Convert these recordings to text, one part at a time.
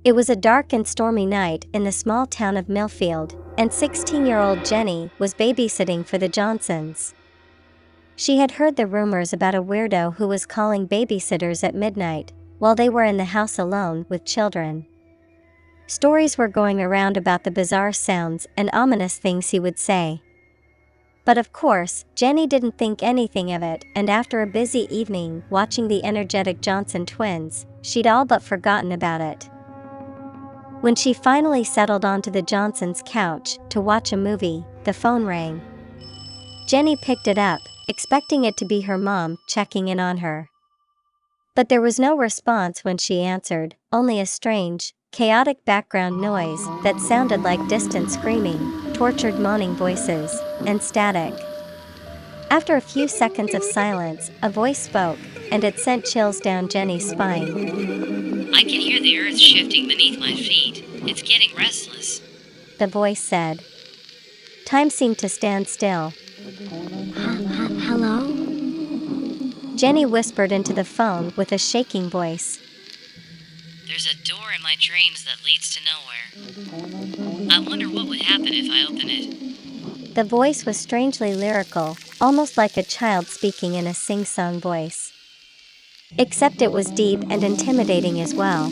It was a dark and stormy night in the small town of Millfield, and 16-year-old Jenny was babysitting for the Johnsons. She had heard the rumors about a weirdo who was calling babysitters at midnight, while they were in the house alone with children. Stories were going around about the bizarre sounds and ominous things he would say. But of course, Jenny didn't think anything of it, and after a busy evening watching the energetic Johnson twins, she'd all but forgotten about it. When she finally settled onto the Johnsons' couch to watch a movie, the phone rang. Jenny picked it up, expecting it to be her mom checking in on her. But there was no response when she answered, only a strange, chaotic background noise that sounded like distant screaming, tortured moaning voices, and static. After a few seconds of silence, a voice spoke, and it sent chills down Jenny's spine. "I can hear the earth shifting beneath my feet. It's getting restless," the voice said. Time seemed to stand still. Hello? Jenny whispered into the phone with a shaking voice. "There's a door in my dreams that leads to nowhere. I wonder what would happen if I open it." The voice was strangely lyrical, almost like a child speaking in a sing-song voice. Except it was deep and intimidating as well.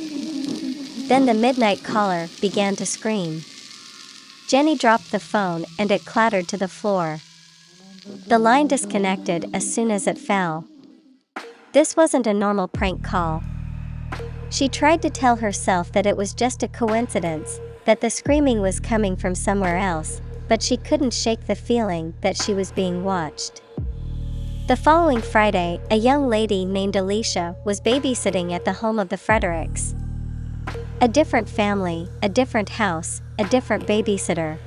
Then the midnight caller began to scream. Jenny dropped the phone and it clattered to the floor. The line disconnected as soon as it fell. This wasn't a normal prank call. She tried to tell herself that it was just a coincidence, that the screaming was coming from somewhere else, but she couldn't shake the feeling that she was being watched. The following Friday, a young lady named Alicia was babysitting at the home of the Fredericks. A different family, a different house, a different babysitter.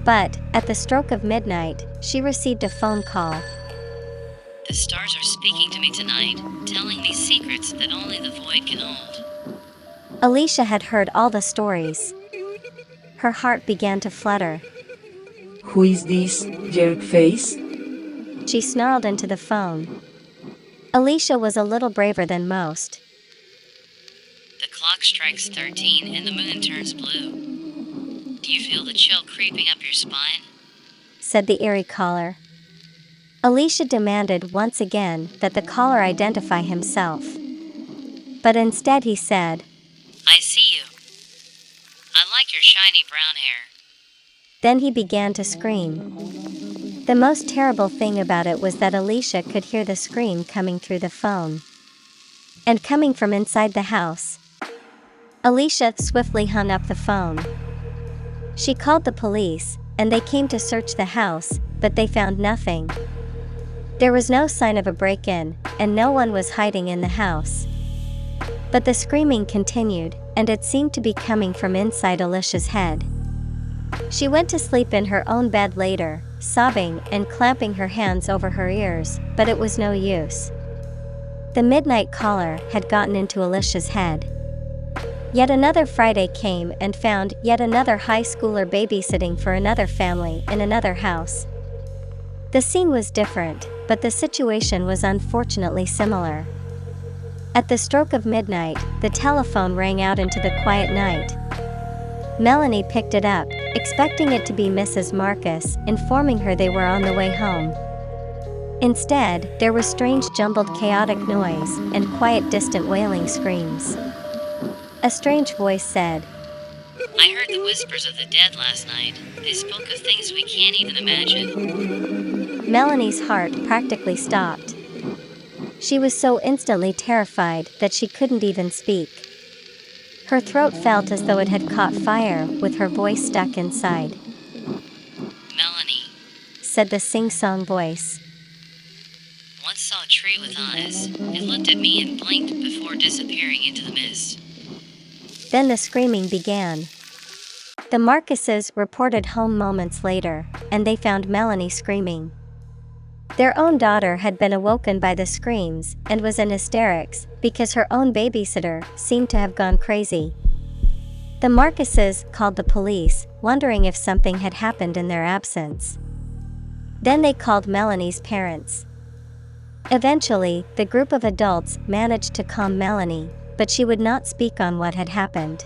But, at the stroke of midnight, she received a phone call. "The stars are speaking to me tonight, telling me secrets that only the void can hold." Alicia had heard all the stories. Her heart began to flutter. Who is this jerk face? She snarled into the phone. Alicia was a little braver than most. "The clock strikes 13 and the moon turns blue. Do you feel the chill creeping up your spine?" said the eerie caller. Alicia demanded once again that the caller identify himself. But instead he said, "I see you. I like your shiny brown hair." Then he began to scream. The most terrible thing about it was that Alicia could hear the scream coming through the phone. And coming from inside the house. Alicia swiftly hung up the phone. She called the police, and they came to search the house, but they found nothing. There was no sign of a break-in, and no one was hiding in the house. But the screaming continued, and it seemed to be coming from inside Alicia's head. She went to sleep in her own bed later, sobbing and clamping her hands over her ears, but it was no use. The midnight caller had gotten into Alicia's head. Yet another Friday came and found yet another high schooler babysitting for another family in another house. The scene was different, but the situation was unfortunately similar. At the stroke of midnight, the telephone rang out into the quiet night. Melanie picked it up, expecting it to be Mrs. Marcus, informing her they were on the way home. Instead, there was strange jumbled chaotic noise and quiet distant wailing screams. A strange voice said, "I heard the whispers of the dead last night. They spoke of things we can't even imagine." Melanie's heart practically stopped. She was so instantly terrified that she couldn't even speak. Her throat felt as though it had caught fire with her voice stuck inside. "Melanie," said the sing-song voice. "Once saw a tree with eyes. It looked at me and blinked before disappearing into the mist." Then the screaming began. The Marcuses reported home moments later, and they found Melanie screaming. Their own daughter had been awoken by the screams and was in hysterics because her own babysitter seemed to have gone crazy. The Marcuses called the police, wondering if something had happened in their absence. Then they called Melanie's parents. Eventually, the group of adults managed to calm Melanie, but she would not speak on what had happened.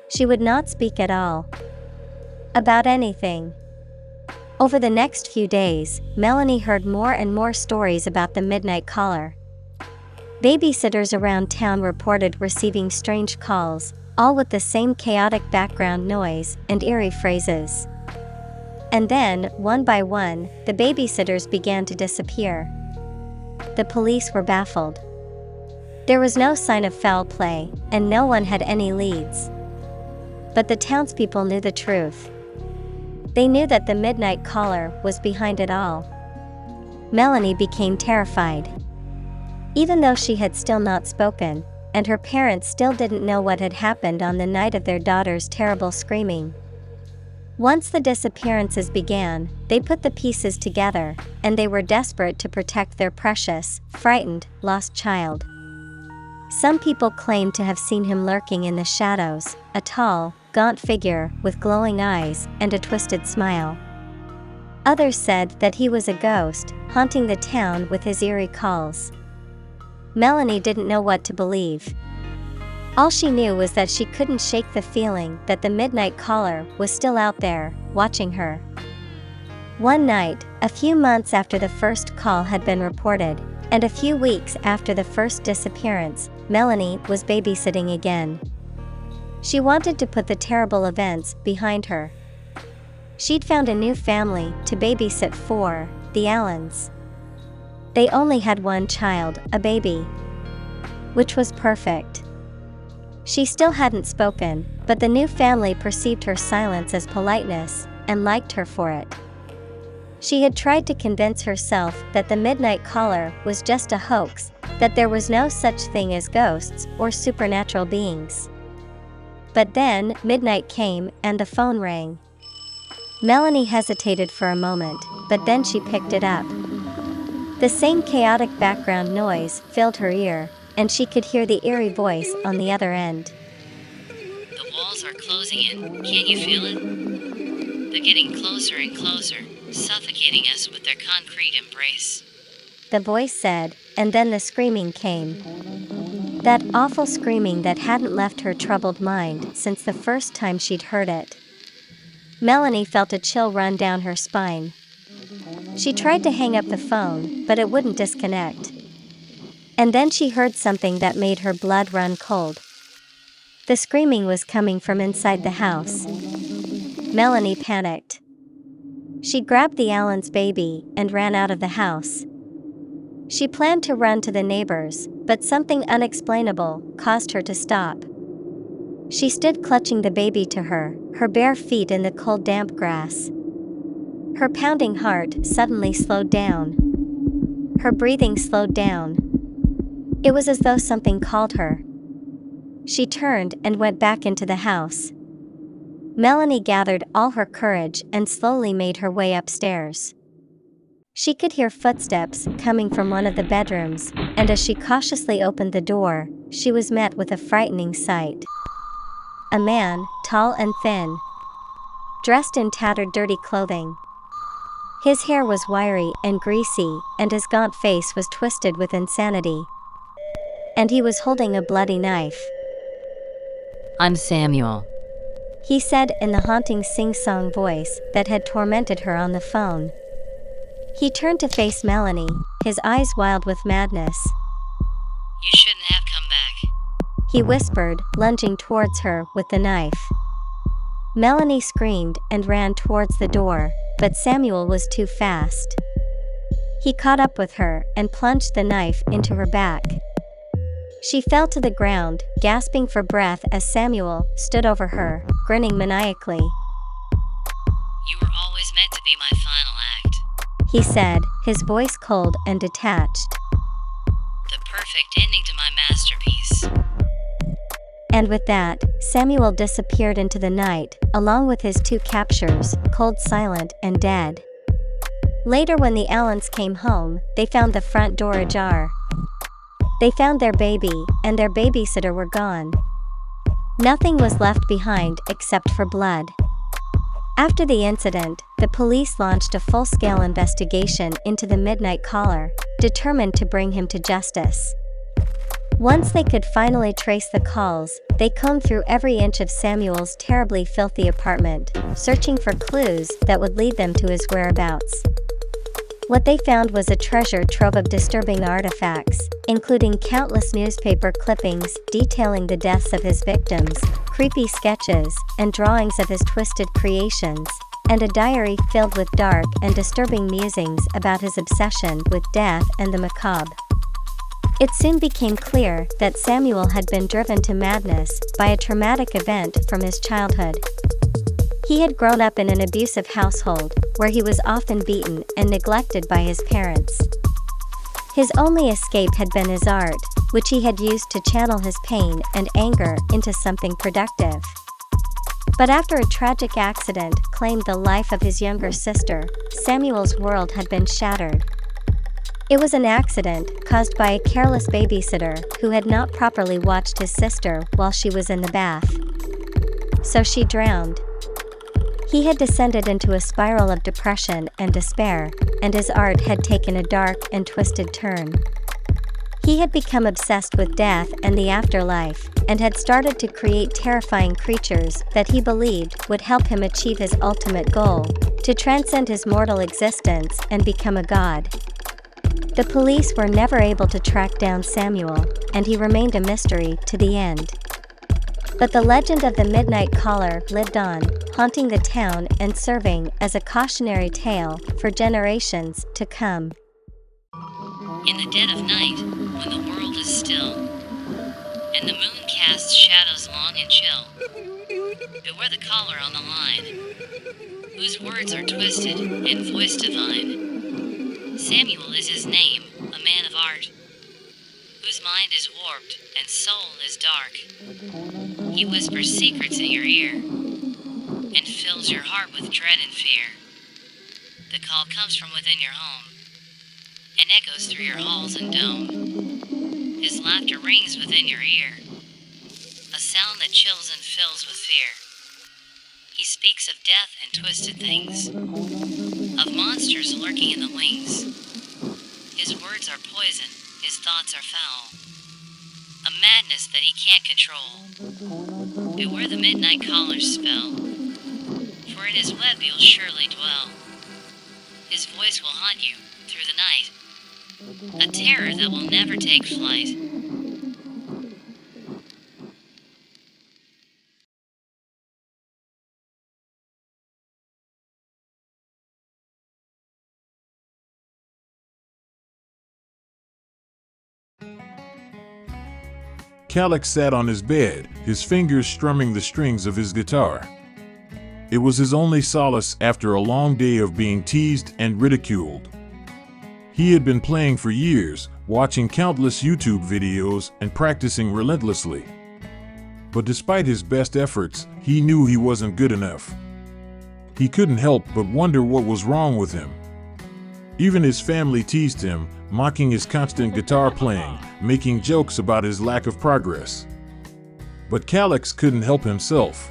She would not speak at all. About anything. Over the next few days, Melanie heard more and more stories about the midnight caller. Babysitters around town reported receiving strange calls, all with the same chaotic background noise and eerie phrases. And then, one by one, the babysitters began to disappear. The police were baffled. There was no sign of foul play, and no one had any leads. But the townspeople knew the truth. They knew that the midnight caller was behind it all. Melanie became terrified. Even though she had still not spoken, and her parents still didn't know what had happened on the night of their daughter's terrible screaming. Once the disappearances began, they put the pieces together, and they were desperate to protect their precious, frightened, lost child. Some people claimed to have seen him lurking in the shadows, a tall, gaunt figure with glowing eyes and a twisted smile. Others said that he was a ghost, haunting the town with his eerie calls. Melanie didn't know what to believe. All she knew was that she couldn't shake the feeling that the midnight caller was still out there, watching her. One night, a few months after the first call had been reported, and a few weeks after the first disappearance, Melanie was babysitting again. She wanted to put the terrible events behind her. She'd found a new family to babysit for, the Allens. They only had one child, a baby. Which was perfect. She still hadn't spoken, but the new family perceived her silence as politeness, and liked her for it. She had tried to convince herself that the midnight caller was just a hoax, that there was no such thing as ghosts or supernatural beings. But then, midnight came and the phone rang. Melanie hesitated for a moment, but then she picked it up. The same chaotic background noise filled her ear, and she could hear the eerie voice on the other end. The walls are closing in. Can't you feel it? They're getting closer and closer, suffocating us with their concrete embrace. The voice said, and then the screaming came. That awful screaming that hadn't left her troubled mind since the first time she'd heard it. Melanie felt a chill run down her spine. She tried to hang up the phone, but it wouldn't disconnect. And then she heard something that made her blood run cold. The screaming was coming from inside the house. Melanie panicked. She grabbed the Allen's baby and ran out of the house. She planned to run to the neighbors, but something unexplainable caused her to stop. She stood clutching the baby to her bare feet in the cold damp grass. Her pounding heart suddenly slowed down. Her breathing slowed down. It was as though something called her. She turned and went back into the house. Melanie gathered all her courage and slowly made her way upstairs. She could hear footsteps coming from one of the bedrooms, and as she cautiously opened the door, she was met with a frightening sight. A man, tall and thin, dressed in tattered, dirty clothing. His hair was wiry and greasy, and his gaunt face was twisted with insanity. And he was holding a bloody knife. I'm Samuel, he said in the haunting sing-song voice that had tormented her on the phone. He turned to face Melanie, his eyes wild with madness. You shouldn't have come back, he whispered, lunging towards her with the knife. Melanie screamed and ran towards the door, but Samuel was too fast. He caught up with her and plunged the knife into her back. She fell to the ground, gasping for breath as Samuel stood over her, grinning maniacally. You were always meant to be my final act, he said, his voice cold and detached. the perfect ending to my masterpiece. And with that, Samuel disappeared into the night, along with his two captors, cold, silent, and dead. Later, when the Allens came home, they found the front door ajar. They found their baby, and their babysitter were gone. Nothing was left behind except for blood. After the incident, the police launched a full-scale investigation into the midnight caller, determined to bring him to justice. Once they could finally trace the calls, they combed through every inch of Samuel's terribly filthy apartment, searching for clues that would lead them to his whereabouts. What they found was a treasure trove of disturbing artifacts, including countless newspaper clippings detailing the deaths of his victims, creepy sketches, and drawings of his twisted creations, and a diary filled with dark and disturbing musings about his obsession with death and the macabre. It soon became clear that Samuel had been driven to madness by a traumatic event from his childhood. He had grown up in an abusive household, where he was often beaten and neglected by his parents. His only escape had been his art, which he had used to channel his pain and anger into something productive. But after a tragic accident claimed the life of his younger sister, Samuel's world had been shattered. It was an accident caused by a careless babysitter who had not properly watched his sister while she was in the bath. So she drowned. He had descended into a spiral of depression and despair, and his art had taken a dark and twisted turn. He had become obsessed with death and the afterlife, and had started to create terrifying creatures that he believed would help him achieve his ultimate goal, to transcend his mortal existence and become a god. The police were never able to track down Samuel, and he remained a mystery to the end. But the legend of the Midnight Caller lived on, haunting the town and serving as a cautionary tale for generations to come. In the dead of night, when the world is still, and the moon casts shadows long and chill, beware the caller on the line, whose words are twisted and voice divine. Samuel is his name, a man of art, whose mind is warped and soul is dark. He whispers secrets in your ear, and fills your heart with dread and fear. The call comes from within your home, and echoes through your halls and dome. His laughter rings within your ear, a sound that chills and fills with fear. He speaks of death and twisted things, of monsters lurking in the wings. His words are poison, his thoughts are foul, a madness that he can't control. Beware the midnight caller's spell, for in his web you'll surely dwell. His voice will haunt you through the night, a terror that will never take flight. Calix sat on his bed, his fingers strumming the strings of his guitar. It was his only solace after a long day of being teased and ridiculed. He had been playing for years, watching countless YouTube videos and practicing relentlessly. But despite his best efforts, he knew he wasn't good enough. He couldn't help but wonder what was wrong with him. Even his family teased him, mocking his constant guitar playing, making jokes about his lack of progress. But Calix couldn't help himself.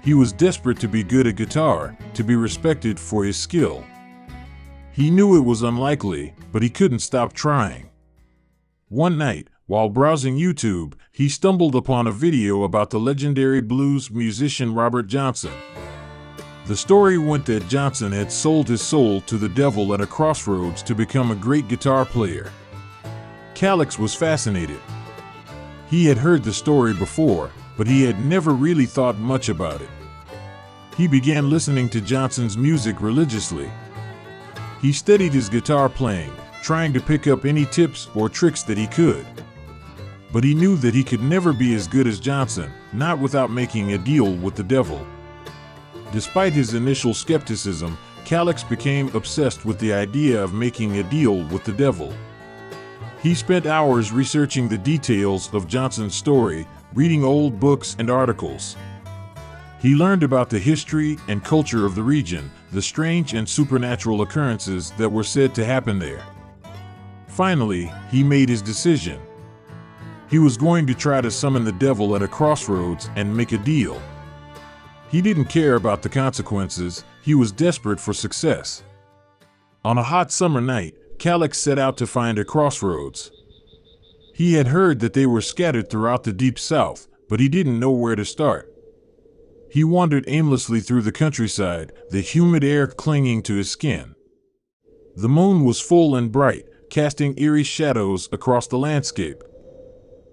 He was desperate to be good at guitar, to be respected for his skill. He knew it was unlikely, but he couldn't stop trying. One night, while browsing YouTube, he stumbled upon a video about the legendary blues musician Robert Johnson. The story went that Johnson had sold his soul to the devil at a crossroads to become a great guitar player. Calix was fascinated. He had heard the story before, but he had never really thought much about it. He began listening to Johnson's music religiously. He studied his guitar playing, trying to pick up any tips or tricks that he could. But he knew that he could never be as good as Johnson, not without making a deal with the devil. Despite his initial skepticism, Calix became obsessed with the idea of making a deal with the devil. He spent hours researching the details of Johnson's story, reading old books and articles. He learned about the history and culture of the region, the strange and supernatural occurrences that were said to happen there. Finally, he made his decision. He was going to try to summon the devil at a crossroads and make a deal. He didn't care about the consequences, he was desperate for success. On a hot summer night, Calix set out to find a crossroads. He had heard that they were scattered throughout the deep south, but he didn't know where to start. He wandered aimlessly through the countryside, the humid air clinging to his skin. The moon was full and bright, casting eerie shadows across the landscape.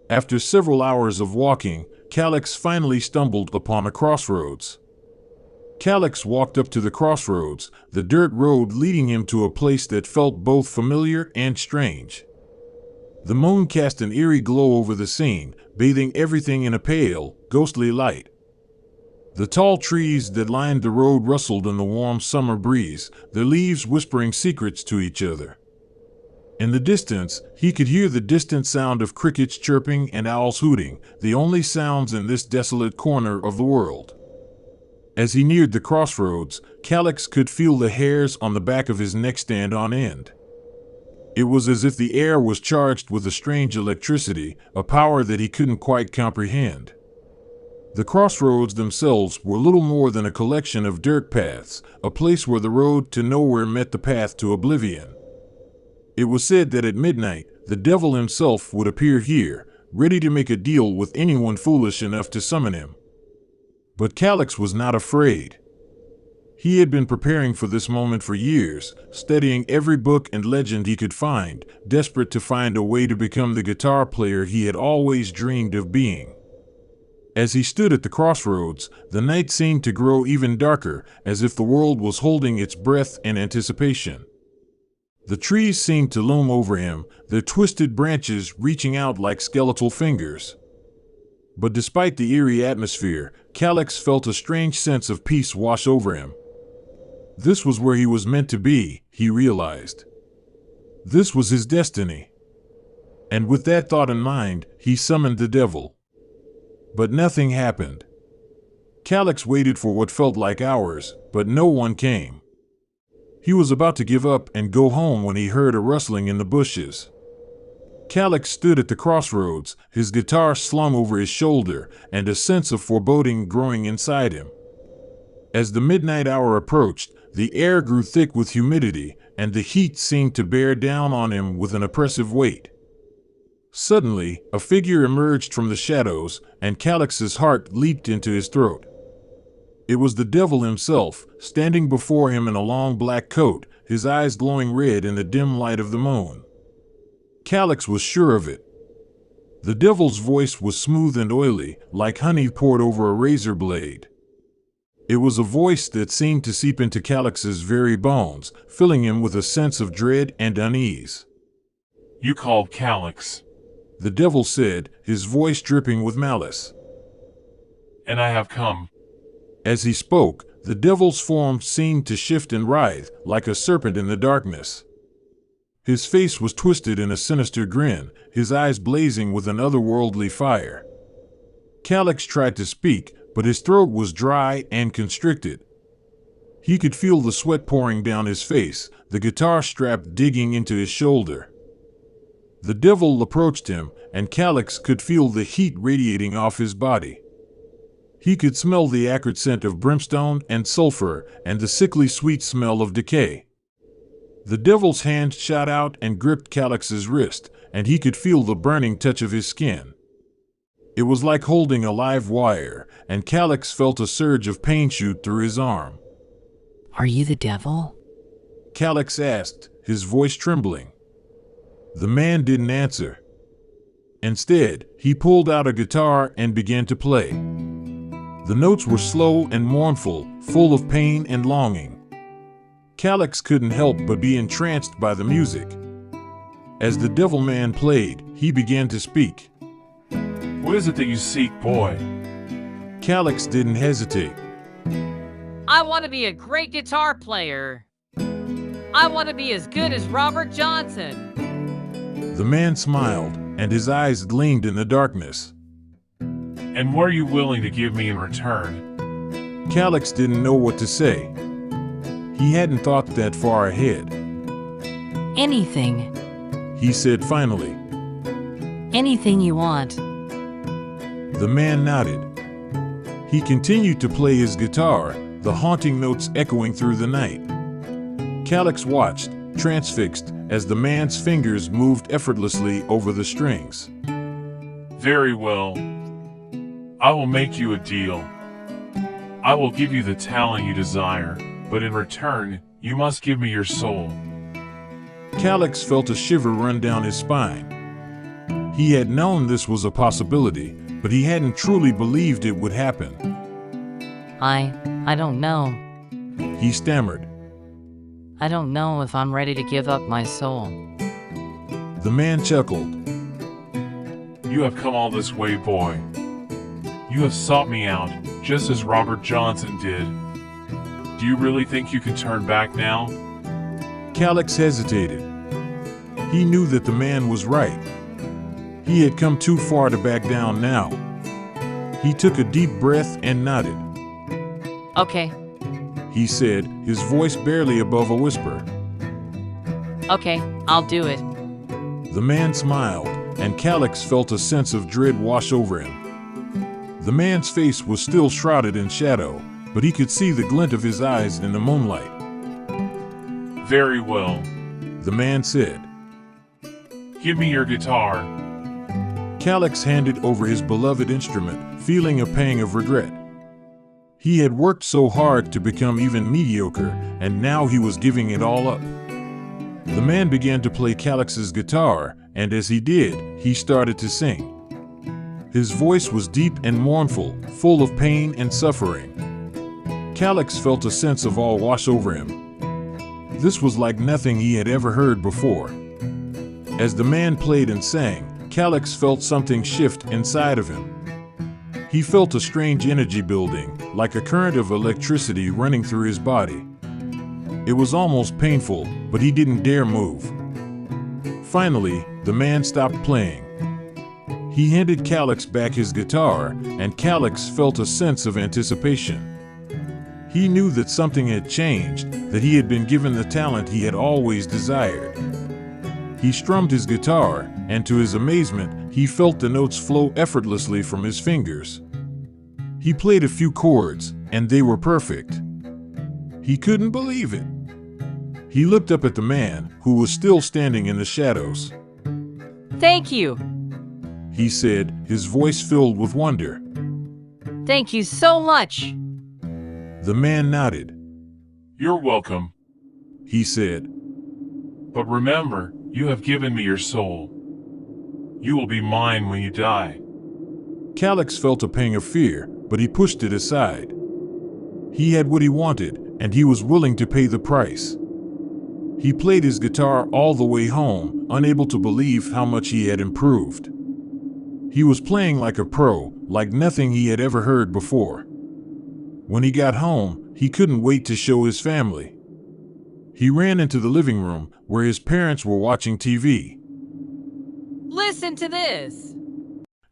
After several hours of walking, Calix finally stumbled upon a crossroads. Calix walked up to the crossroads, the dirt road leading him to a place that felt both familiar and strange. The moon cast an eerie glow over the scene, bathing everything in a pale, ghostly light. The tall trees that lined the road rustled in the warm summer breeze, their leaves whispering secrets to each other. In the distance, he could hear the distant sound of crickets chirping and owls hooting, the only sounds in this desolate corner of the world. As he neared the crossroads, Calix could feel the hairs on the back of his neck stand on end. It was as if the air was charged with a strange electricity, a power that he couldn't quite comprehend. The crossroads themselves were little more than a collection of dirt paths, a place where the road to nowhere met the path to oblivion. It was said that at midnight, the devil himself would appear here, ready to make a deal with anyone foolish enough to summon him. But Calix was not afraid. He had been preparing for this moment for years, studying every book and legend he could find, desperate to find a way to become the guitar player he had always dreamed of being. As he stood at the crossroads, the night seemed to grow even darker, as if the world was holding its breath in anticipation. The trees seemed to loom over him, their twisted branches reaching out like skeletal fingers. But despite the eerie atmosphere, Calix felt a strange sense of peace wash over him. This was where he was meant to be, he realized. This was his destiny. And with that thought in mind, he summoned the devil. But nothing happened. Calix waited for what felt like hours, but no one came. He was about to give up and go home when he heard a rustling in the bushes. Calix stood at the crossroads, his guitar slung over his shoulder, and a sense of foreboding growing inside him. As the midnight hour approached, the air grew thick with humidity, and the heat seemed to bear down on him with an oppressive weight. Suddenly, a figure emerged from the shadows, and Calix's heart leaped into his throat. It was the devil himself, standing before him in a long black coat, his eyes glowing red in the dim light of the moon. Calix was sure of it. The devil's voice was smooth and oily, like honey poured over a razor blade. It was a voice that seemed to seep into Calix's very bones, filling him with a sense of dread and unease. "You called Calix," the devil said, his voice dripping with malice. "and I have come." As he spoke, the devil's form seemed to shift and writhe, like a serpent in the darkness. His face was twisted in a sinister grin, his eyes blazing with an otherworldly fire. Calix tried to speak, but his throat was dry and constricted. He could feel the sweat pouring down his face, the guitar strap digging into his shoulder. The devil approached him, and Calix could feel the heat radiating off his body. He could smell the acrid scent of brimstone and sulfur, and the sickly sweet smell of decay. The devil's hand shot out and gripped Calix's wrist, and he could feel the burning touch of his skin. It was like holding a live wire, and Calix felt a surge of pain shoot through his arm. "Are you the devil?" Calix asked, his voice trembling. The man didn't answer. Instead, he pulled out a guitar and began to play. The notes were slow and mournful, full of pain and longing. Calix couldn't help but be entranced by the music. As the devil man played, he began to speak. "What is it that you seek, boy?" Calix didn't hesitate. "I want to be a great guitar player. I want to be as good as Robert Johnson." The man smiled, and his eyes gleamed in the darkness. "And what are you willing to give me in return?" Calix didn't know what to say. He hadn't thought that far ahead. "Anything. He said finally. Anything you want." The man nodded. He continued to play his guitar, the haunting notes echoing through the night. Calix watched, transfixed, as the man's fingers moved effortlessly over the strings. Very well. I will make you a deal. I will give you the talent you desire, but in return, you must give me your soul. Calix felt a shiver run down his spine. He had known this was a possibility, but he hadn't truly believed it would happen. I don't know. He stammered. I don't know if I'm ready to give up my soul. The man chuckled. You have come all this way, boy. You have sought me out, just as Robert Johnson did. Do you really think you can turn back now? Calix hesitated. He knew that the man was right. He had come too far to back down now. He took a deep breath and nodded. Okay, He said, his voice barely above a whisper. okay, I'll do it. The man smiled, and Calix felt a sense of dread wash over him. The man's face was still shrouded in shadow, but he could see the glint of his eyes in the moonlight. Very well. The man said. Give me your guitar. Calix handed over his beloved instrument, feeling a pang of regret. He had worked so hard to become even mediocre, and now he was giving it all up. The man began to play Calix's guitar, and as he did, he started to sing. His voice was deep and mournful, full of pain and suffering. Calix felt a sense of awe wash over him. This was like nothing he had ever heard before. As the man played and sang, Calix felt something shift inside of him. He felt a strange energy building, like a current of electricity running through his body. It was almost painful, but he didn't dare move. Finally, the man stopped playing. He handed Calix back his guitar, and Calix felt a sense of anticipation. He knew that something had changed, that he had been given the talent he had always desired. He strummed his guitar, and to his amazement, he felt the notes flow effortlessly from his fingers. He played a few chords, and they were perfect. He couldn't believe it. He looked up at the man, who was still standing in the shadows. Thank you. He said, his voice filled with wonder. Thank you so much. The man nodded. You're welcome. He said, But remember, you have given me your soul. You will be mine when you die. Calix felt a pang of fear, but he pushed it aside. He had what he wanted, and he was willing to pay the price. He played his guitar all the way home, unable to believe how much he had improved. He was playing like a pro, like nothing he had ever heard before. When he got home, he couldn't wait to show his family. He ran into the living room, where his parents were watching TV. Listen to this.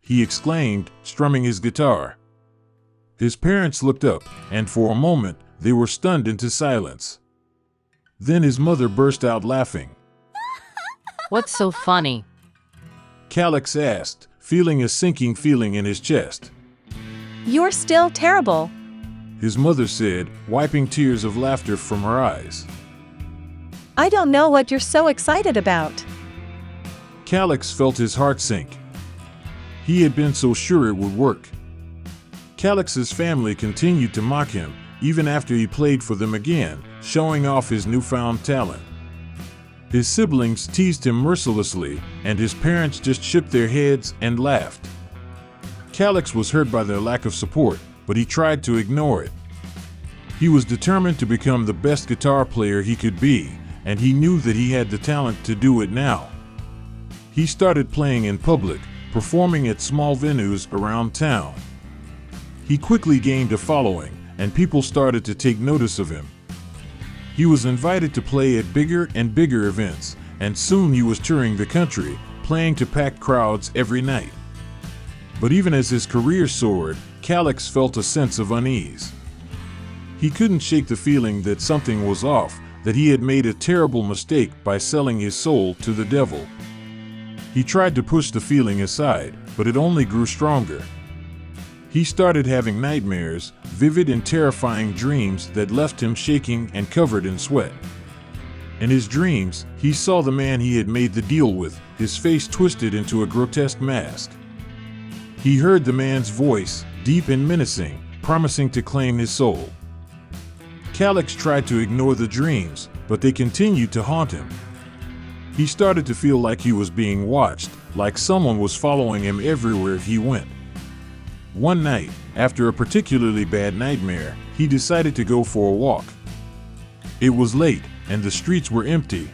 He exclaimed, strumming his guitar. His parents looked up, and for a moment, they were stunned into silence. Then his mother burst out laughing. What's so funny? Calix asked, feeling a sinking feeling in his chest. You're still terrible. His mother said, wiping tears of laughter from her eyes. I don't know what you're so excited about. Calix felt his heart sink. He had been so sure it would work. Calix's family continued to mock him, even after he played for them again, showing off his newfound talent. His siblings teased him mercilessly, and his parents just shook their heads and laughed. Calix was hurt by their lack of support, but he tried to ignore it. He was determined to become the best guitar player he could be, and he knew that he had the talent to do it now. He started playing in public, performing at small venues around town. He quickly gained a following, and people started to take notice of him. He was invited to play at bigger and bigger events, and soon he was touring the country, playing to packed crowds every night. But even as his career soared, Calix felt a sense of unease. He couldn't shake the feeling that something was off, that he had made a terrible mistake by selling his soul to the devil. He tried to push the feeling aside, but it only grew stronger. He started having nightmares, vivid and terrifying dreams that left him shaking and covered in sweat. In his dreams, he saw the man he had made the deal with, his face twisted into a grotesque mask. He heard the man's voice, deep and menacing, promising to claim his soul. Calix tried to ignore the dreams, but they continued to haunt him. He started to feel like he was being watched, like someone was following him everywhere he went. One night, after a particularly bad nightmare, he decided to go for a walk. It was late, and the streets were empty.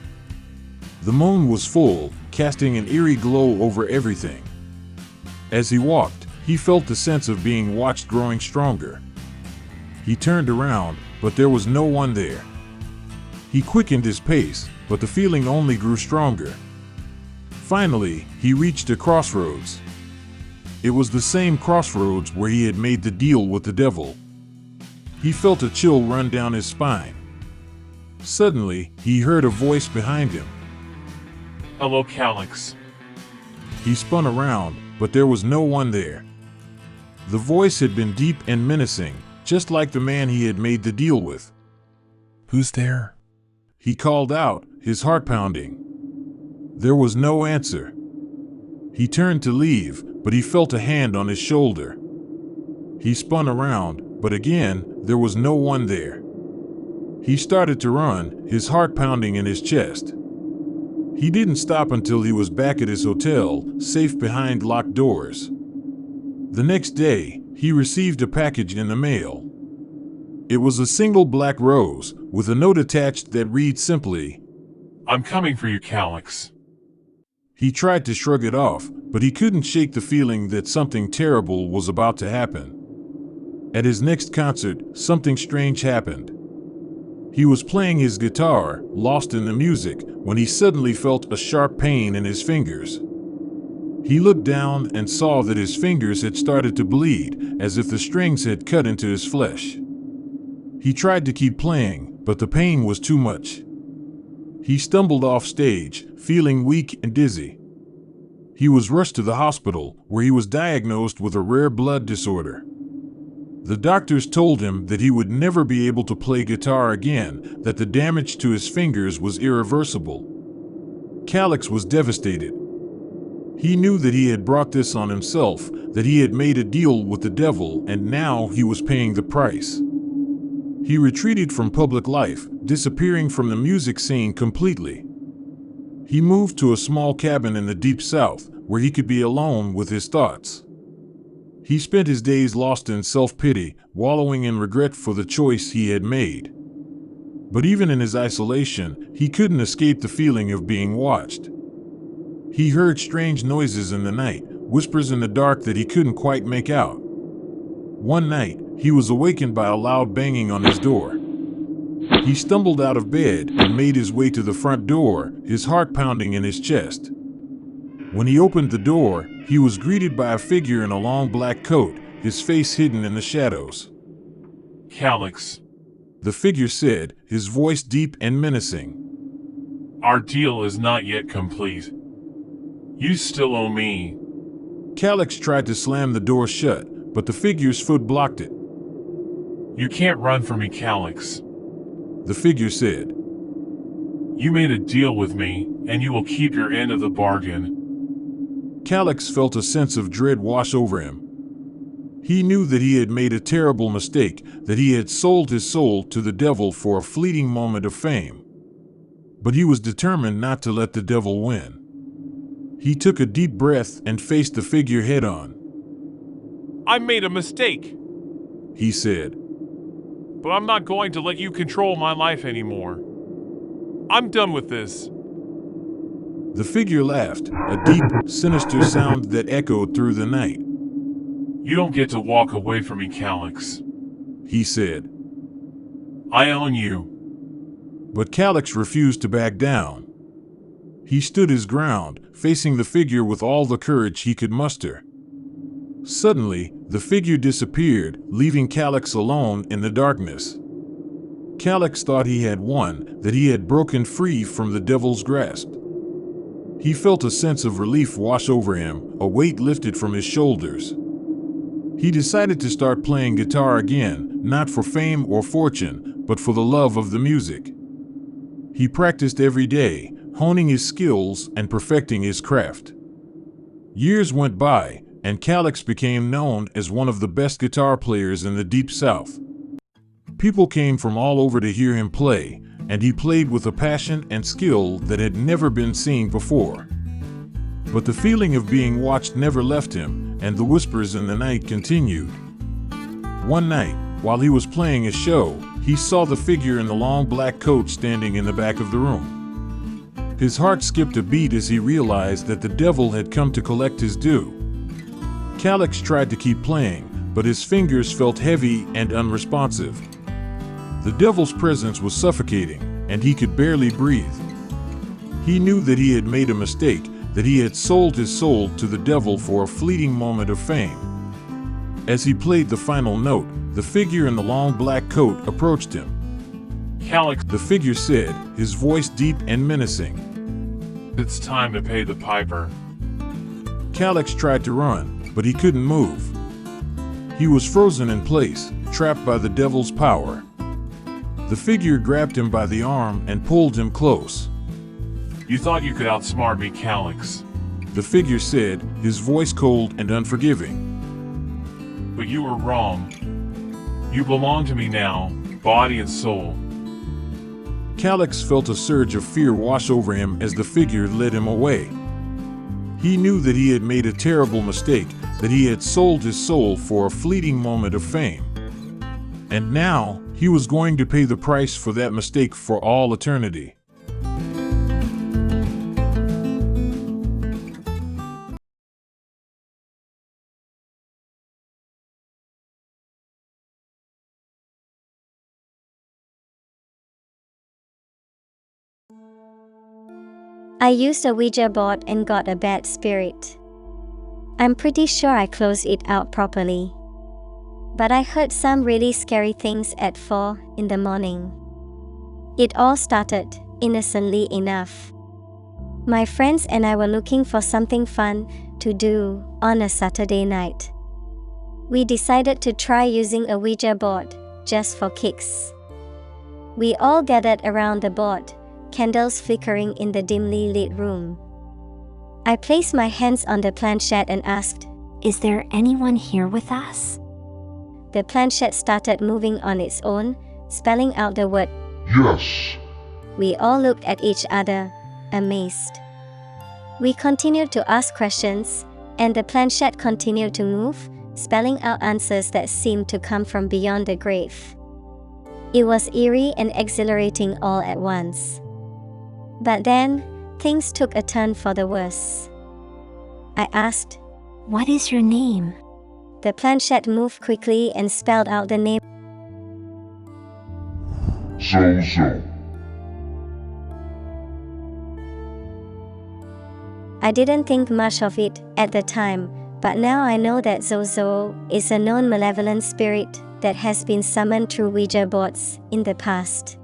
The moon was full, casting an eerie glow over everything. As he walked, he felt the sense of being watched growing stronger. He turned around, but there was no one there. He quickened his pace, but the feeling only grew stronger. Finally, he reached a crossroads. It was the same crossroads where he had made the deal with the devil. He felt a chill run down his spine. Suddenly, he heard a voice behind him. Hello, Calix. He spun around, but there was no one there. The voice had been deep and menacing, just like the man he had made the deal with. Who's there? He called out, his heart pounding. There was no answer. He turned to leave, but he felt a hand on his shoulder. He spun around, but again, there was no one there. He started to run, his heart pounding in his chest. He didn't stop until he was back at his hotel, safe behind locked doors. The next day, he received a package in the mail. It was a single black rose, with a note attached that read simply, I'm coming for you, Calix. He tried to shrug it off, but he couldn't shake the feeling that something terrible was about to happen. At his next concert, something strange happened. He was playing his guitar, lost in the music, when he suddenly felt a sharp pain in his fingers. He looked down and saw that his fingers had started to bleed, as if the strings had cut into his flesh. He tried to keep playing, but the pain was too much. He stumbled off stage, feeling weak and dizzy. He was rushed to the hospital, where he was diagnosed with a rare blood disorder. The doctors told him that he would never be able to play guitar again, that the damage to his fingers was irreversible. Calix was devastated. He knew that he had brought this on himself, that he had made a deal with the devil, and now he was paying the price. He retreated from public life, disappearing from the music scene completely. He moved to a small cabin in the deep south, where he could be alone with his thoughts. He spent his days lost in self-pity, wallowing in regret for the choice he had made. But even in his isolation, he couldn't escape the feeling of being watched. He heard strange noises in the night, whispers in the dark that he couldn't quite make out. One night, he was awakened by a loud banging on his door. He stumbled out of bed and made his way to the front door, his heart pounding in his chest. When he opened the door, he was greeted by a figure in a long black coat, his face hidden in the shadows. Calix. The figure said, his voice deep and menacing. Our deal is not yet complete. You still owe me. Calix tried to slam the door shut, but the figure's foot blocked it. You can't run from me, Calix. The figure said. You made a deal with me, and you will keep your end of the bargain. Calix felt a sense of dread wash over him. He knew that he had made a terrible mistake, that he had sold his soul to the devil for a fleeting moment of fame. But he was determined not to let the devil win. He took a deep breath and faced the figure head-on. I made a mistake, he said. but I'm not going to let you control my life anymore. I'm done with this. The figure laughed, a deep, sinister sound that echoed through the night. You don't get to walk away from me, Calix, he said. I own you. But Calix refused to back down. He stood his ground, facing the figure with all the courage he could muster. Suddenly, the figure disappeared, leaving Calix alone in the darkness. Calix thought he had won, that he had broken free from the devil's grasp. He felt a sense of relief wash over him, a weight lifted from his shoulders. He decided to start playing guitar again, not for fame or fortune, but for the love of the music. He practiced every day, honing his skills and perfecting his craft. Years went by, and Calix became known as one of the best guitar players in the Deep South. People came from all over to hear him play, and he played with a passion and skill that had never been seen before. But the feeling of being watched never left him, and the whispers in the night continued. One night, while he was playing a show, he saw the figure in the long black coat standing in the back of the room. His heart skipped a beat as he realized that the devil had come to collect his due. Calix tried to keep playing, but his fingers felt heavy and unresponsive. The devil's presence was suffocating, and he could barely breathe. He knew that he had made a mistake, that he had sold his soul to the devil for a fleeting moment of fame. As he played the final note, the figure in the long black coat approached him. Calix, The figure said, his voice deep and menacing. it's time to pay the piper. Calix tried to run, but he couldn't move. He was frozen in place, trapped by the devil's power. The figure grabbed him by the arm and pulled him close. You thought you could outsmart me, Calix, The figure said, his voice cold and unforgiving. but you were wrong. You belong to me now, body and soul. Calix felt a surge of fear wash over him as the figure led him away. He knew that he had made a terrible mistake, that he had sold his soul for a fleeting moment of fame. And now, he was going to pay the price for that mistake for all eternity. I used a Ouija board and got a bad spirit. I'm pretty sure I closed it out properly. But I heard some really scary things at 4 in the morning. It all started, innocently enough. My friends and I were looking for something fun to do on a Saturday night. We decided to try using a Ouija board, just for kicks. We all gathered around the board, candles flickering in the dimly lit room. I placed my hands on the planchette and asked, Is there anyone here with us? The planchette started moving on its own, spelling out the word. Yes. We all looked at each other, amazed. We continued to ask questions, and the planchette continued to move, spelling out answers that seemed to come from beyond the grave. It was eerie and exhilarating all at once. But then, things took a turn for the worse. I asked, What is your name? The planchette moved quickly and spelled out the name. Zozo. I didn't think much of it at the time, but now I know that Zozo is a known malevolent spirit that has been summoned through Ouija boards in the past.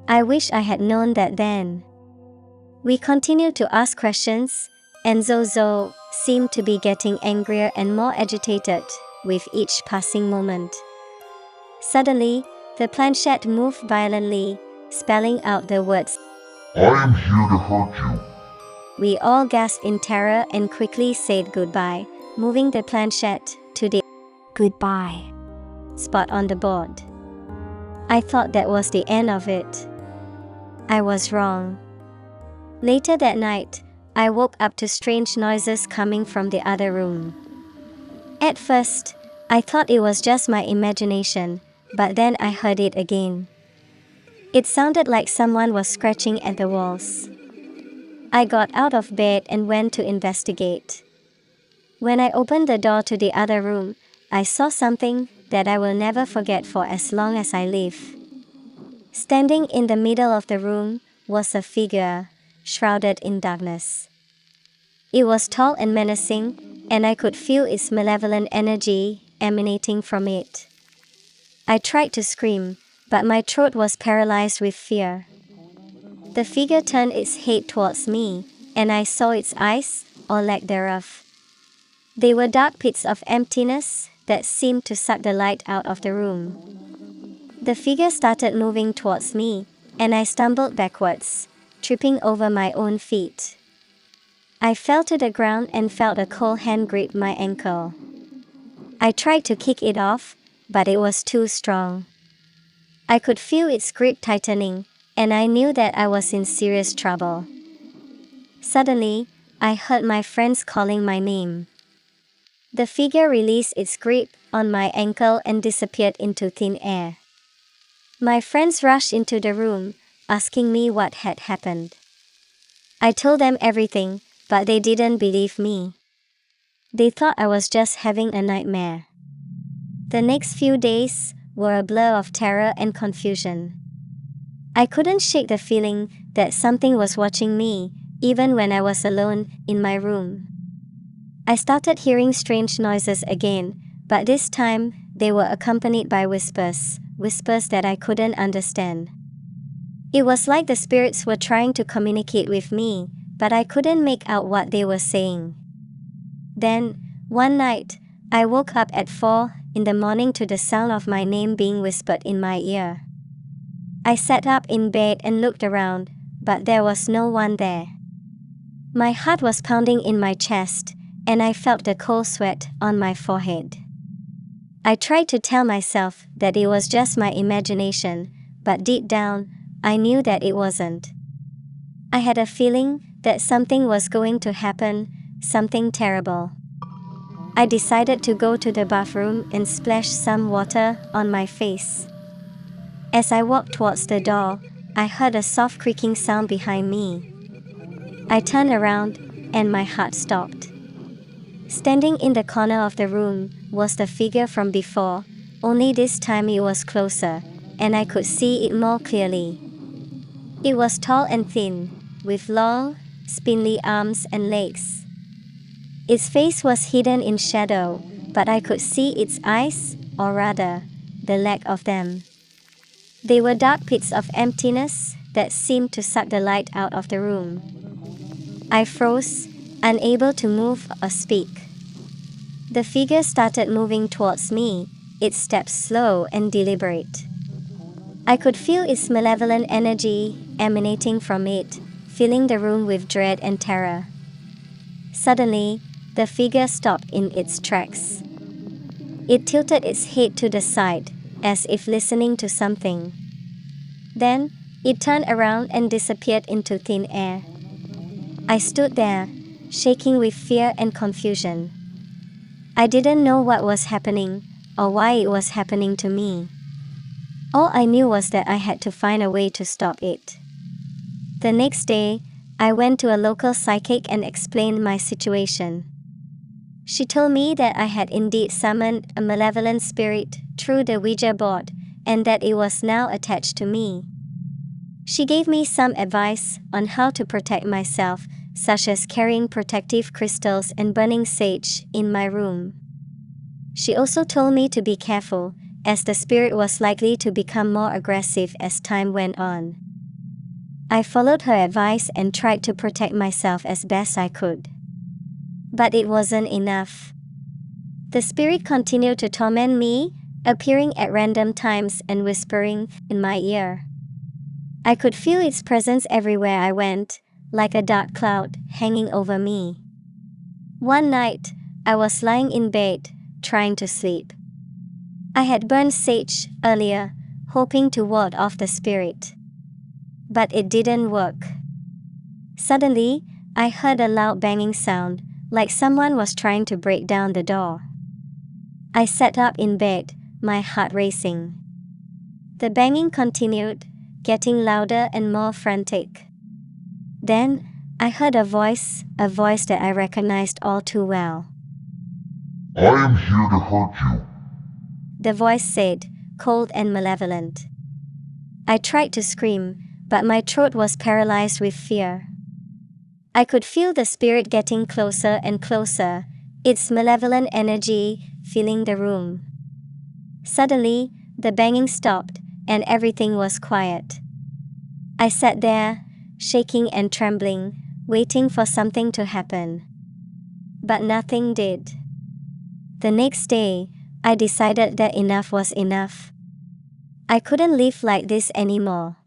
I wish I had known that then. We continued to ask questions, and Zozo seemed to be getting angrier and more agitated with each passing moment. Suddenly, the planchette moved violently, spelling out the words. I am here to hurt you. We all gasped in terror and quickly said goodbye, moving the planchette to the Goodbye. spot on the board. I thought that was the end of it. I was wrong. Later that night, I woke up to strange noises coming from the other room. At first, I thought it was just my imagination, but then I heard it again. It sounded like someone was scratching at the walls. I got out of bed and went to investigate. When I opened the door to the other room, I saw something that I will never forget for as long as I live. Standing in the middle of the room was a figure, shrouded in darkness. It was tall and menacing, and I could feel its malevolent energy emanating from it. I tried to scream, but my throat was paralyzed with fear. The figure turned its head towards me, and I saw its eyes, or lack thereof. They were dark pits of emptiness that seemed to suck the light out of the room. The figure started moving towards me, and I stumbled backwards, tripping over my own feet. I fell to the ground and felt a cold hand grip my ankle. I tried to kick it off, but it was too strong. I could feel its grip tightening, and I knew that I was in serious trouble. Suddenly, I heard my friends calling my name. The figure released its grip on my ankle and disappeared into thin air. My friends rushed into the room, asking me what had happened. I told them everything, but they didn't believe me. They thought I was just having a nightmare. The next few days were a blur of terror and confusion. I couldn't shake the feeling that something was watching me, even when I was alone in my room. I started hearing strange noises again, but this time they were accompanied by whispers that I couldn't understand. It was like the spirits were trying to communicate with me, but I couldn't make out what they were saying. Then, one night, I woke up at 4 in the morning to the sound of my name being whispered in my ear. I sat up in bed and looked around, but there was no one there. My heart was pounding in my chest, and I felt the cold sweat on my forehead. I tried to tell myself that it was just my imagination, but deep down, I knew that it wasn't. I had a feeling that something was going to happen, something terrible. I decided to go to the bathroom and splash some water on my face. As I walked towards the door, I heard a soft creaking sound behind me. I turned around, and my heart stopped. Standing in the corner of the room was the figure from before, only this time it was closer, and I could see it more clearly. It was tall and thin, with long, spindly arms and legs. Its face was hidden in shadow, but I could see its eyes, or rather, the lack of them. They were dark pits of emptiness that seemed to suck the light out of the room. I froze, unable to move or speak. The figure started moving towards me, its steps slow and deliberate. I could feel its malevolent energy emanating from it, filling the room with dread and terror. Suddenly, the figure stopped in its tracks. It tilted its head to the side, as if listening to something. Then, it turned around and disappeared into thin air. I stood there, shaking with fear and confusion. I didn't know what was happening, or why it was happening to me. All I knew was that I had to find a way to stop it. The next day, I went to a local psychic and explained my situation. She told me that I had indeed summoned a malevolent spirit through the Ouija board, and that it was now attached to me. She gave me some advice on how to protect myself, such as carrying protective crystals and burning sage in my room. She also told me to be careful, as the spirit was likely to become more aggressive as time went on. I followed her advice and tried to protect myself as best I could. But it wasn't enough. The spirit continued to torment me, appearing at random times and whispering in my ear. I could feel its presence everywhere I went, like a dark cloud hanging over me. One night, I was lying in bed, trying to sleep. I had burned sage earlier, hoping to ward off the spirit. But it didn't work. Suddenly, I heard a loud banging sound, like someone was trying to break down the door. I sat up in bed, my heart racing. The banging continued, getting louder and more frantic. Then, I heard a voice that I recognized all too well. I am here to hurt you. The voice said, cold and malevolent. I tried to scream, but my throat was paralyzed with fear. I could feel the spirit getting closer and closer, its malevolent energy filling the room. Suddenly, the banging stopped, and everything was quiet. I sat there, shaking and trembling, waiting for something to happen. But nothing did. The next day, I decided that enough was enough. I couldn't live like this anymore.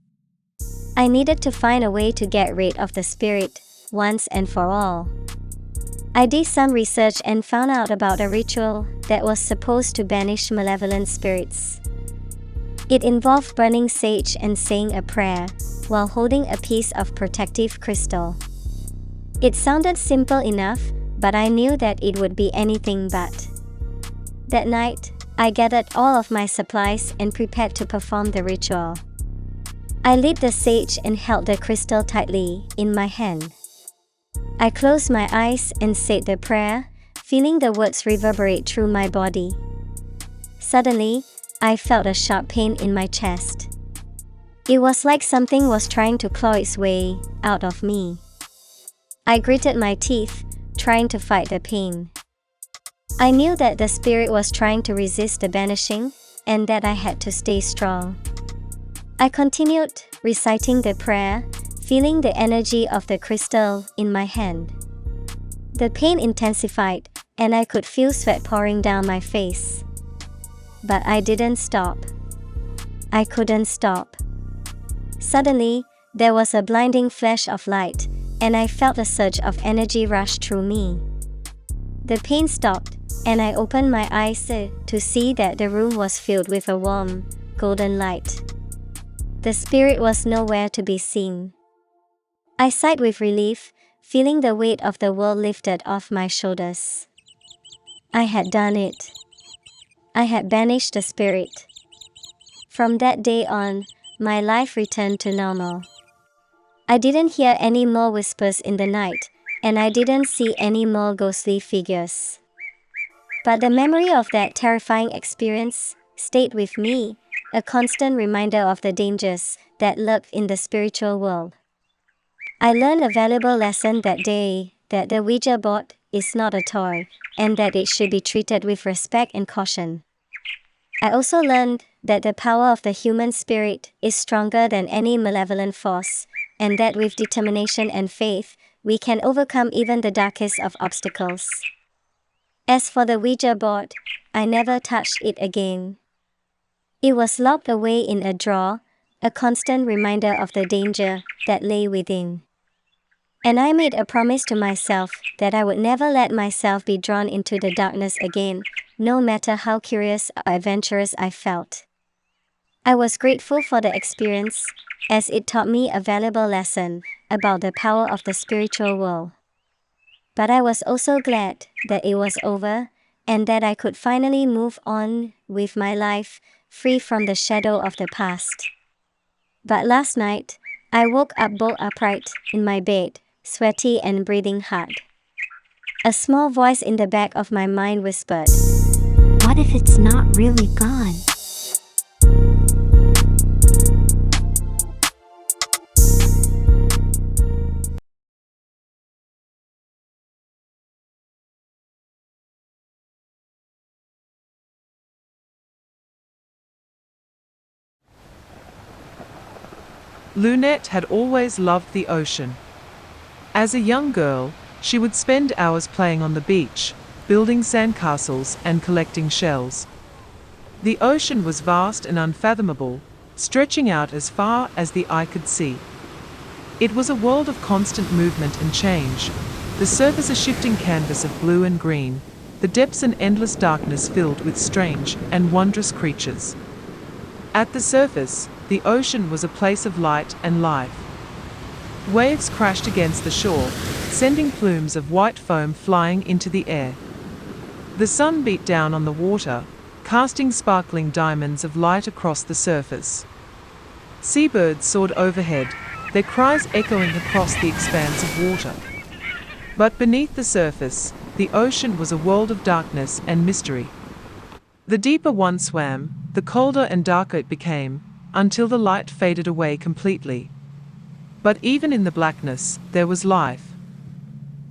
I needed to find a way to get rid of the spirit once and for all. I did some research and found out about a ritual that was supposed to banish malevolent spirits. It involved burning sage and saying a prayer while holding a piece of protective crystal. It sounded simple enough, but I knew that it would be anything but. That night, I gathered all of my supplies and prepared to perform the ritual. I lit the sage and held the crystal tightly in my hand. I closed my eyes and said the prayer, feeling the words reverberate through my body. Suddenly, I felt a sharp pain in my chest. It was like something was trying to claw its way out of me. I gritted my teeth, trying to fight the pain. I knew that the spirit was trying to resist the banishing, and that I had to stay strong. I continued reciting the prayer, feeling the energy of the crystal in my hand. The pain intensified, and I could feel sweat pouring down my face. But I didn't stop. I couldn't stop. Suddenly, there was a blinding flash of light, and I felt a surge of energy rush through me. The pain stopped, and I opened my eyes to see that the room was filled with a warm, golden light. The spirit was nowhere to be seen. I sighed with relief, feeling the weight of the world lifted off my shoulders. I had done it. I had banished the spirit. From that day on, my life returned to normal. I didn't hear any more whispers in the night, and I didn't see any more ghostly figures. But the memory of that terrifying experience stayed with me, a constant reminder of the dangers that lurk in the spiritual world. I learned a valuable lesson that day, that the Ouija board is not a toy, and that it should be treated with respect and caution. I also learned that the power of the human spirit is stronger than any malevolent force, and that with determination and faith, we can overcome even the darkest of obstacles. As for the Ouija board, I never touched it again. It was locked away in a drawer, a constant reminder of the danger that lay within. And I made a promise to myself that I would never let myself be drawn into the darkness again, no matter how curious or adventurous I felt. I was grateful for the experience, as it taught me a valuable lesson about the power of the spiritual world. But I was also glad that it was over, and that I could finally move on with my life, free from the shadow of the past. But last night, I woke up bolt upright in my bed, sweaty and breathing hard. A small voice in the back of my mind whispered, What if it's not really gone? Lunette had always loved the ocean. As a young girl, she would spend hours playing on the beach, building sandcastles and collecting shells. The ocean was vast and unfathomable, stretching out as far as the eye could see. It was a world of constant movement and change, the surface a shifting canvas of blue and green, the depths an endless darkness filled with strange and wondrous creatures. At the surface, the ocean was a place of light and life. Waves crashed against the shore, sending plumes of white foam flying into the air. The sun beat down on the water, casting sparkling diamonds of light across the surface. Seabirds soared overhead, their cries echoing across the expanse of water. But beneath the surface, the ocean was a world of darkness and mystery. The deeper one swam, the colder and darker it became, until the light faded away completely. But even in the blackness, there was life.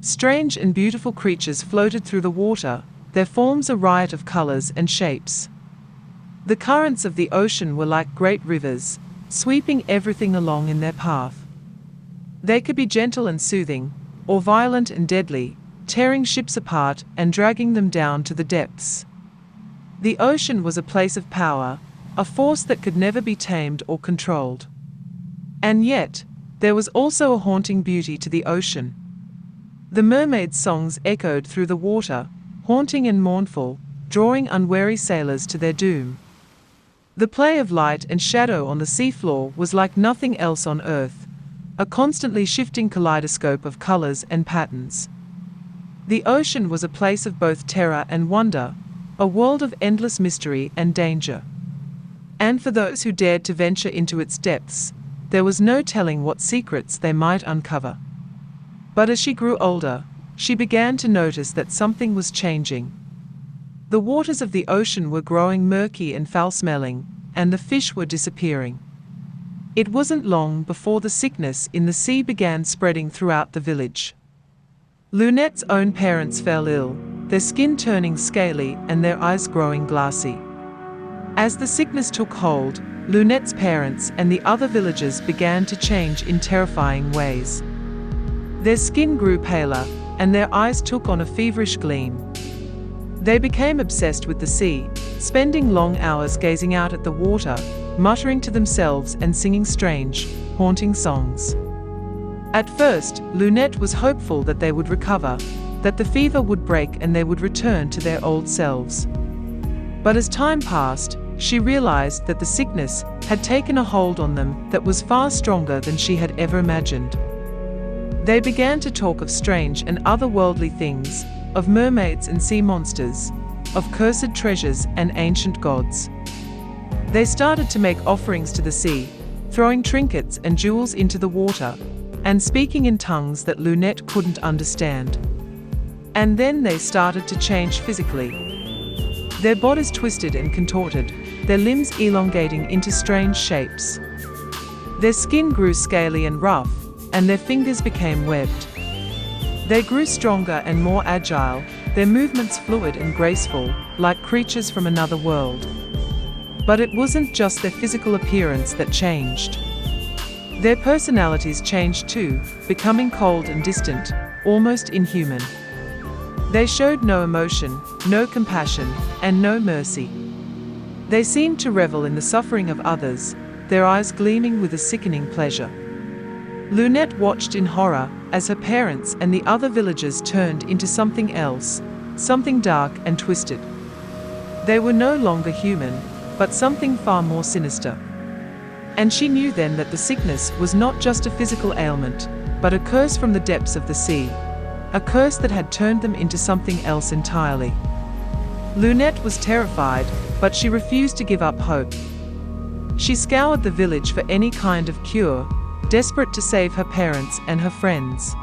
Strange and beautiful creatures floated through the water, their forms a riot of colors and shapes. The currents of the ocean were like great rivers, sweeping everything along in their path. They could be gentle and soothing, or violent and deadly, tearing ships apart and dragging them down to the depths. The ocean was a place of power, a force that could never be tamed or controlled. And yet, there was also a haunting beauty to the ocean. The mermaids' songs echoed through the water, haunting and mournful, drawing unwary sailors to their doom. The play of light and shadow on the seafloor was like nothing else on earth, a constantly shifting kaleidoscope of colors and patterns. The ocean was a place of both terror and wonder, a world of endless mystery and danger. And for those who dared to venture into its depths, there was no telling what secrets they might uncover. But as she grew older, she began to notice that something was changing. The waters of the ocean were growing murky and foul-smelling, and the fish were disappearing. It wasn't long before the sickness in the sea began spreading throughout the village. Lunette's own parents fell ill, their skin turning scaly and their eyes growing glassy. As the sickness took hold, Lunette's parents and the other villagers began to change in terrifying ways. Their skin grew paler, and their eyes took on a feverish gleam. They became obsessed with the sea, spending long hours gazing out at the water, muttering to themselves and singing strange, haunting songs. At first, Lunette was hopeful that they would recover, that the fever would break and they would return to their old selves. But as time passed, she realized that the sickness had taken a hold on them that was far stronger than she had ever imagined. They began to talk of strange and otherworldly things, of mermaids and sea monsters, of cursed treasures and ancient gods. They started to make offerings to the sea, throwing trinkets and jewels into the water, and speaking in tongues that Lunette couldn't understand. And then they started to change physically. Their bodies twisted and contorted, their limbs elongating into strange shapes. Their skin grew scaly and rough, and their fingers became webbed. They grew stronger and more agile, their movements fluid and graceful, like creatures from another world. But it wasn't just their physical appearance that changed. Their personalities changed too, becoming cold and distant, almost inhuman. They showed no emotion, no compassion, and no mercy. They seemed to revel in the suffering of others, their eyes gleaming with a sickening pleasure. Lunette watched in horror as her parents and the other villagers turned into something else, something dark and twisted. They were no longer human, but something far more sinister. And she knew then that the sickness was not just a physical ailment, but a curse from the depths of the sea, a curse that had turned them into something else entirely. Lunette was terrified, but she refused to give up hope. She scoured the village for any kind of cure, desperate to save her parents and her friends.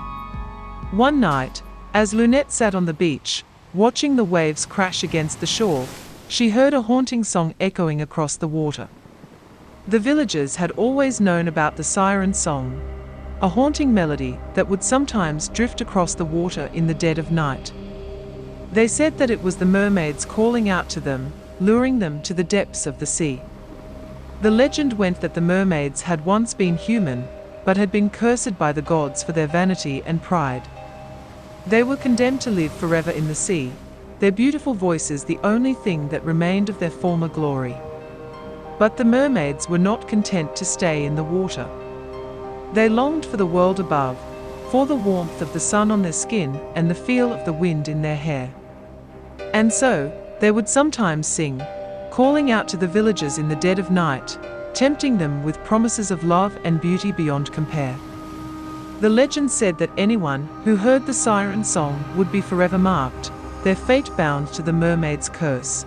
One night, as Lunette sat on the beach, watching the waves crash against the shore, she heard a haunting song echoing across the water. The villagers had always known about the siren song, a haunting melody that would sometimes drift across the water in the dead of night. They said that it was the mermaids calling out to them, luring them to the depths of the sea. The legend went that the mermaids had once been human, but had been cursed by the gods for their vanity and pride. They were condemned to live forever in the sea, their beautiful voices the only thing that remained of their former glory. But the mermaids were not content to stay in the water. They longed for the world above, for the warmth of the sun on their skin and the feel of the wind in their hair. And so, they would sometimes sing, calling out to the villagers in the dead of night, tempting them with promises of love and beauty beyond compare. The legend said that anyone who heard the siren song would be forever marked, their fate bound to the mermaid's curse.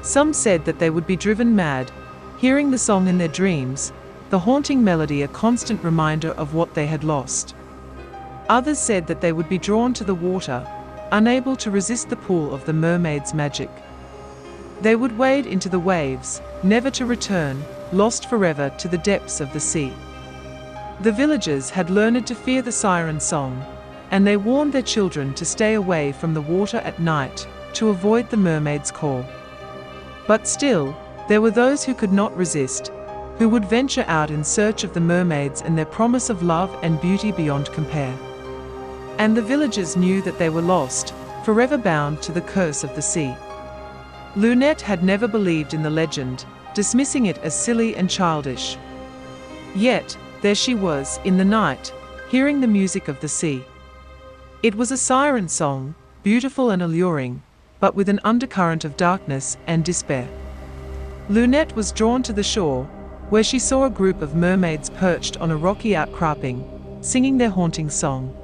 Some said that they would be driven mad, hearing the song in their dreams, the haunting melody a constant reminder of what they had lost. Others said that they would be drawn to the water, unable to resist the pull of the mermaid's magic. They would wade into the waves, never to return, lost forever to the depths of the sea. The villagers had learned to fear the siren song, and they warned their children to stay away from the water at night, to avoid the mermaid's call. But still, there were those who could not resist, who would venture out in search of the mermaids and their promise of love and beauty beyond compare. And the villagers knew that they were lost, forever bound to the curse of the sea. Lunette had never believed in the legend, dismissing it as silly and childish. Yet, there she was, in the night, hearing the music of the sea. It was a siren song, beautiful and alluring, but with an undercurrent of darkness and despair. Lunette was drawn to the shore, where she saw a group of mermaids perched on a rocky outcropping, singing their haunting song.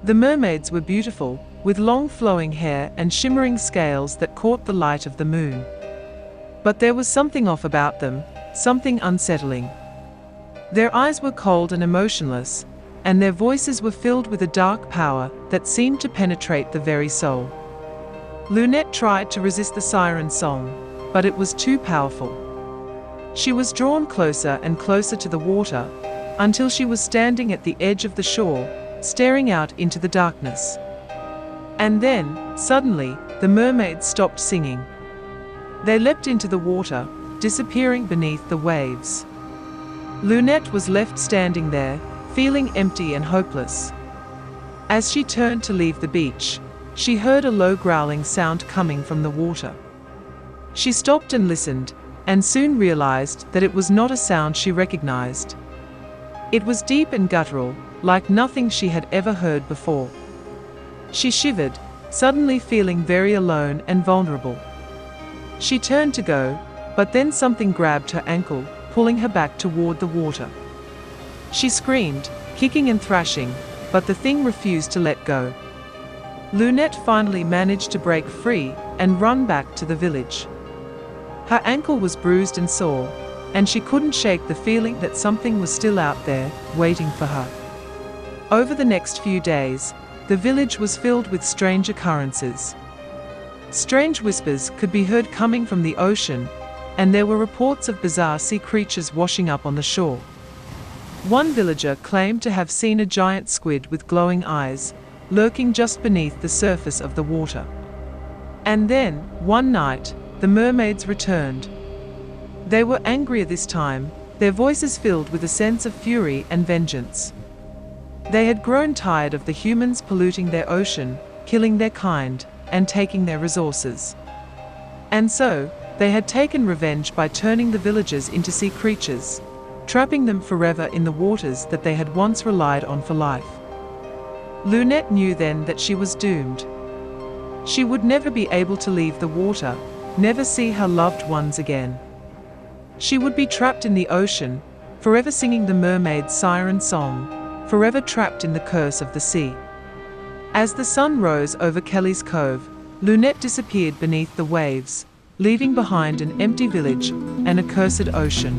The mermaids were beautiful, with long flowing hair and shimmering scales that caught the light of the moon. But there was something off about them, something unsettling. Their eyes were cold and emotionless, and their voices were filled with a dark power that seemed to penetrate the very soul. Lunette tried to resist the siren song, but it was too powerful. She was drawn closer and closer to the water, until she was standing at the edge of the shore, staring out into the darkness. And then, suddenly, the mermaids stopped singing. They leapt into the water, disappearing beneath the waves. Lunette was left standing there, feeling empty and hopeless. As she turned to leave the beach, she heard a low growling sound coming from the water. She stopped and listened, and soon realized that it was not a sound she recognized. It was deep and guttural, like nothing she had ever heard before. She shivered, suddenly feeling very alone and vulnerable. She turned to go, but then something grabbed her ankle, pulling her back toward the water. She screamed, kicking and thrashing, but the thing refused to let go. Lunette finally managed to break free and run back to the village. Her ankle was bruised and sore, and she couldn't shake the feeling that something was still out there, waiting for her. Over the next few days, the village was filled with strange occurrences. Strange whispers could be heard coming from the ocean, and there were reports of bizarre sea creatures washing up on the shore. One villager claimed to have seen a giant squid with glowing eyes, lurking just beneath the surface of the water. And then, one night, the mermaids returned. They were angrier this time, their voices filled with a sense of fury and vengeance. They had grown tired of the humans polluting their ocean, killing their kind, and taking their resources. And so, they had taken revenge by turning the villagers into sea creatures, trapping them forever in the waters that they had once relied on for life. Lunette knew then that she was doomed. She would never be able to leave the water, never see her loved ones again. She would be trapped in the ocean, forever singing the mermaid's siren song, forever trapped in the curse of the sea. As the sun rose over Kelly's Cove, Lunette disappeared beneath the waves, leaving behind an empty village and a cursed ocean.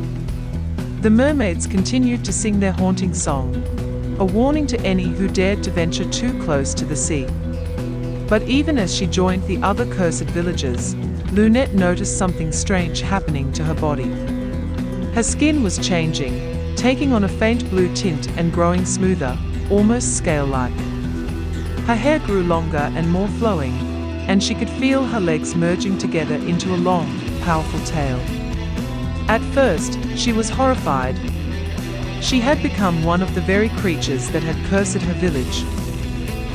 The mermaids continued to sing their haunting song, a warning to any who dared to venture too close to the sea. But even as she joined the other cursed villagers, Lunette noticed something strange happening to her body. Her skin was changing, taking on a faint blue tint and growing smoother, almost scale-like. Her hair grew longer and more flowing, and she could feel her legs merging together into a long, powerful tail. At first, she was horrified. She had become one of the very creatures that had cursed her village.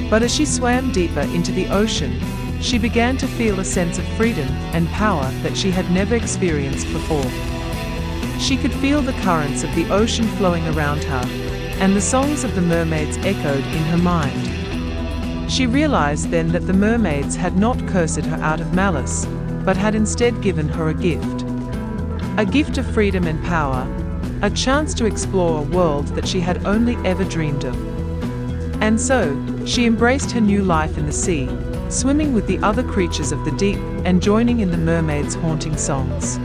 But as she swam deeper into the ocean, she began to feel a sense of freedom and power that she had never experienced before. She could feel the currents of the ocean flowing around her, and the songs of the mermaids echoed in her mind. She realized then that the mermaids had not cursed her out of malice, but had instead given her a gift. A gift of freedom and power, a chance to explore a world that she had only ever dreamed of. And so, she embraced her new life in the sea, swimming with the other creatures of the deep and joining in the mermaids' haunting songs.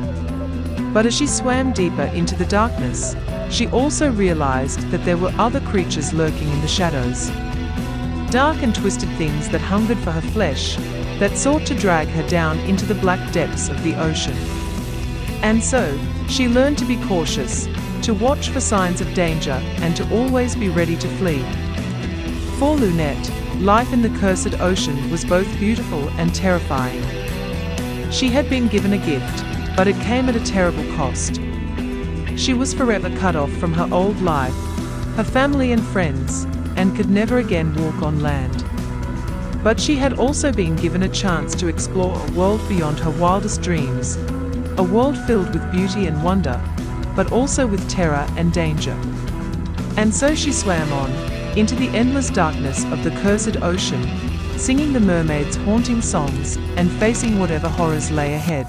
But as she swam deeper into the darkness, she also realized that there were other creatures lurking in the shadows. Dark and twisted things that hungered for her flesh, that sought to drag her down into the black depths of the ocean. And so, she learned to be cautious, to watch for signs of danger, and to always be ready to flee. For Lunette, life in the cursed ocean was both beautiful and terrifying. She had been given a gift, but it came at a terrible cost. She was forever cut off from her old life, her family and friends, and could never again walk on land. But she had also been given a chance to explore a world beyond her wildest dreams, a world filled with beauty and wonder, but also with terror and danger. And so she swam on, into the endless darkness of the cursed ocean, singing the mermaid's haunting songs and facing whatever horrors lay ahead.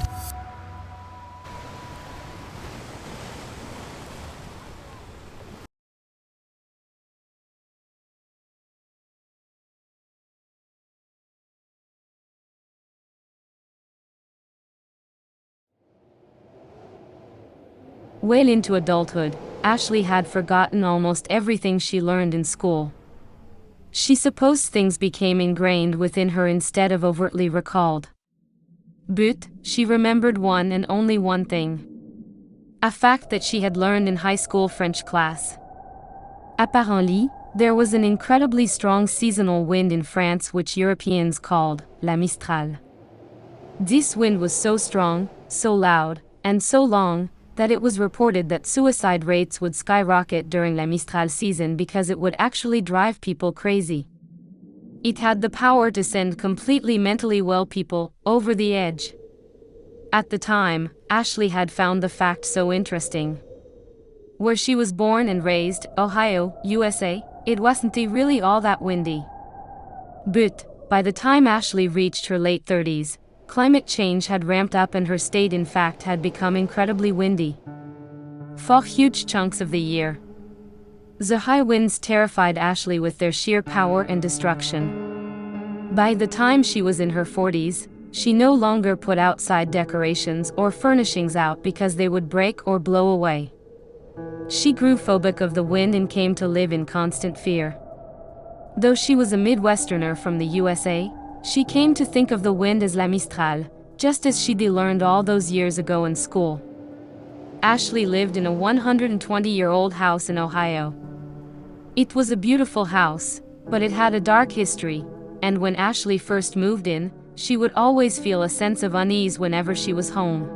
Well into adulthood, Ashley had forgotten almost everything she learned in school. She supposed things became ingrained within her instead of overtly recalled. But she remembered one and only one thing. A fact that she had learned in high school French class. Apparently, there was an incredibly strong seasonal wind in France which Europeans called la Mistral. This wind was so strong, so loud, and so long, that it was reported that suicide rates would skyrocket during La Mistral season because it would actually drive people crazy. It had the power to send completely mentally well people over the edge. At the time, Ashley had found the fact so interesting. Where she was born and raised, Ohio, USA, it wasn't really all that windy. But, by the time Ashley reached her late 30s, climate change had ramped up and her state in fact had become incredibly windy. For huge chunks of the year. The high winds terrified Ashley with their sheer power and destruction. By the time she was in her 40s, she no longer put outside decorations or furnishings out because they would break or blow away. She grew phobic of the wind and came to live in constant fear. Though she was a Midwesterner from the USA, she came to think of the wind as La Mistral, just as she'd learned all those years ago in school. Ashley lived in a 120-year-old house in Ohio. It was a beautiful house, but it had a dark history, and when Ashley first moved in, she would always feel a sense of unease whenever she was home.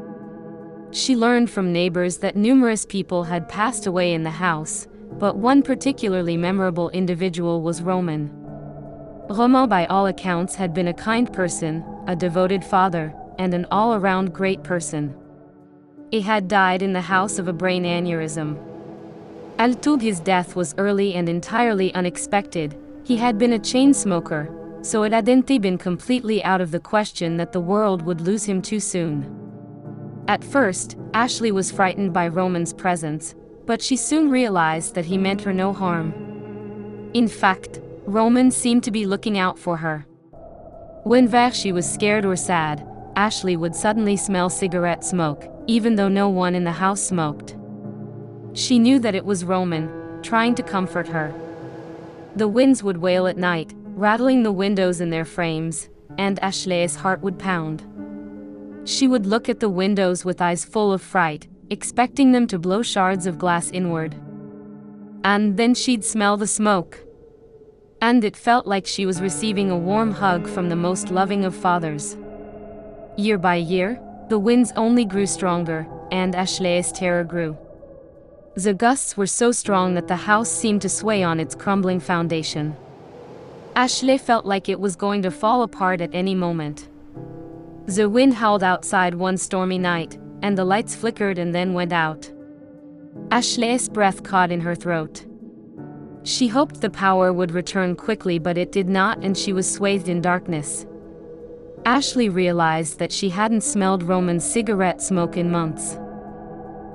She learned from neighbors that numerous people had passed away in the house, but one particularly memorable individual was Roman. Roman by all accounts had been a kind person, a devoted father, and an all-around great person. He had died in the house of a brain aneurysm. Although his death was early and entirely unexpected, he had been a chain smoker, so it hadn't been completely out of the question that the world would lose him too soon. At first, Ashley was frightened by Roman's presence, but she soon realized that he meant her no harm. In fact, Roman seemed to be looking out for her. Whenever she was scared or sad, Ashley would suddenly smell cigarette smoke, even though no one in the house smoked. She knew that it was Roman, trying to comfort her. The winds would wail at night, rattling the windows in their frames, and Ashley's heart would pound. She would look at the windows with eyes full of fright, expecting them to blow shards of glass inward. And then she'd smell the smoke. And it felt like she was receiving a warm hug from the most loving of fathers. Year by year, the winds only grew stronger, and Ashley's terror grew. The gusts were so strong that the house seemed to sway on its crumbling foundation. Ashley felt like it was going to fall apart at any moment. The wind howled outside one stormy night, and the lights flickered and then went out. Ashley's breath caught in her throat. She hoped the power would return quickly, but it did not, and she was swathed in darkness. Ashley realized that she hadn't smelled Roman's cigarette smoke in months.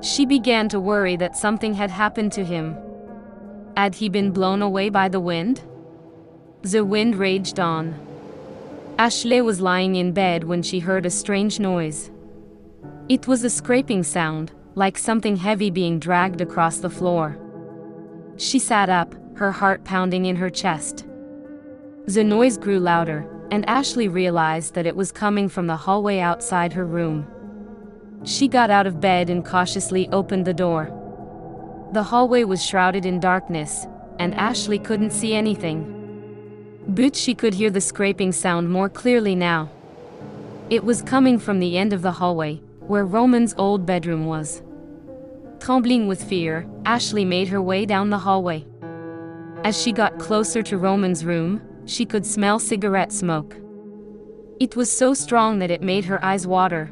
She began to worry that something had happened to him. Had he been blown away by the wind? The wind raged on. Ashley was lying in bed when she heard a strange noise. It was a scraping sound, like something heavy being dragged across the floor. She sat up, her heart pounding in her chest. The noise grew louder, and Ashley realized that it was coming from the hallway outside her room. She got out of bed and cautiously opened the door. The hallway was shrouded in darkness, and Ashley couldn't see anything. But she could hear the scraping sound more clearly now. It was coming from the end of the hallway, where Roman's old bedroom was. Trembling with fear, Ashley made her way down the hallway. As she got closer to Roman's room, she could smell cigarette smoke. It was so strong that it made her eyes water.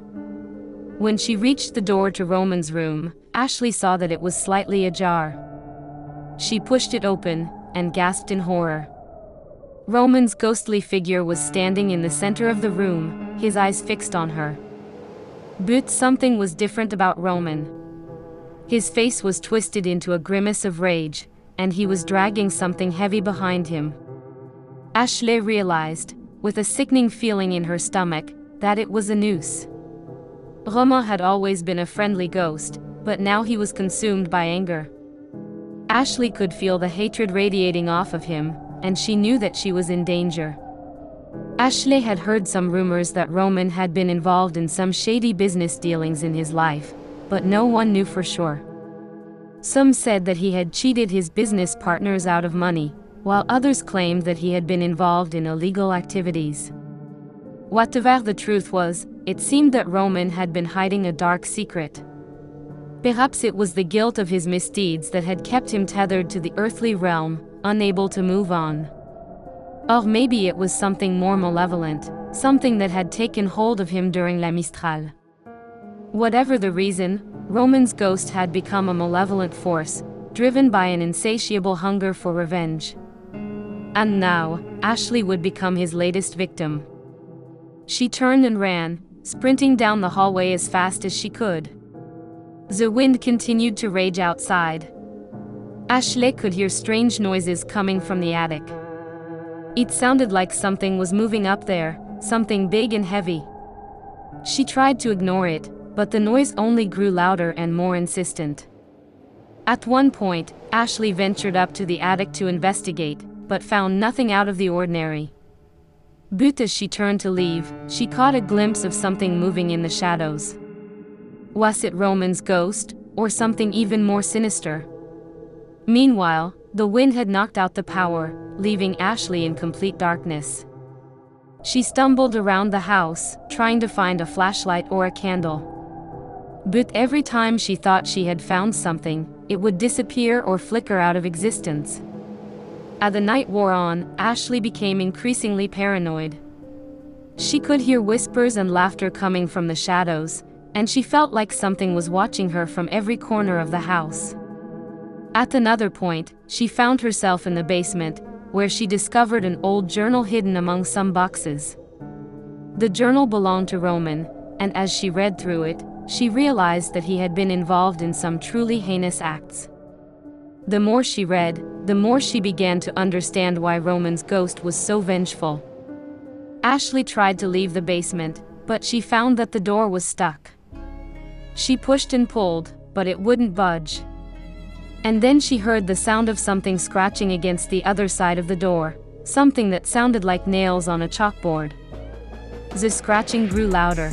When she reached the door to Roman's room, Ashley saw that it was slightly ajar. She pushed it open and gasped in horror. Roman's ghostly figure was standing in the center of the room, his eyes fixed on her. But something was different about Roman. His face was twisted into a grimace of rage, and he was dragging something heavy behind him. Ashley realized, with a sickening feeling in her stomach, that it was a noose. Roman had always been a friendly ghost, but now he was consumed by anger. Ashley could feel the hatred radiating off of him, and she knew that she was in danger. Ashley had heard some rumors that Roman had been involved in some shady business dealings in his life, but no one knew for sure. Some said that he had cheated his business partners out of money, while others claimed that he had been involved in illegal activities. Whatever the truth was, it seemed that Roman had been hiding a dark secret. Perhaps it was the guilt of his misdeeds that had kept him tethered to the earthly realm, unable to move on. Or maybe it was something more malevolent, something that had taken hold of him during La Mistral. Whatever the reason, Roman's ghost had become a malevolent force, driven by an insatiable hunger for revenge. And now, Ashley would become his latest victim. She turned and ran, sprinting down the hallway as fast as she could. The wind continued to rage outside. Ashley could hear strange noises coming from the attic. It sounded like something was moving up there, something big and heavy. She tried to ignore it, but the noise only grew louder and more insistent. At one point, Ashley ventured up to the attic to investigate, but found nothing out of the ordinary. But as she turned to leave, she caught a glimpse of something moving in the shadows. Was it Roman's ghost, or something even more sinister? Meanwhile, the wind had knocked out the power, leaving Ashley in complete darkness. She stumbled around the house, trying to find a flashlight or a candle. But every time she thought she had found something, it would disappear or flicker out of existence. As the night wore on, Ashley became increasingly paranoid. She could hear whispers and laughter coming from the shadows, and she felt like something was watching her from every corner of the house. At another point, she found herself in the basement, where she discovered an old journal hidden among some boxes. The journal belonged to Roman, and as she read through it, she realized that he had been involved in some truly heinous acts. The more she read, the more she began to understand why Roman's ghost was so vengeful. Ashley tried to leave the basement, but she found that the door was stuck. She pushed and pulled, but it wouldn't budge. And then she heard the sound of something scratching against the other side of the door, something that sounded like nails on a chalkboard. The scratching grew louder.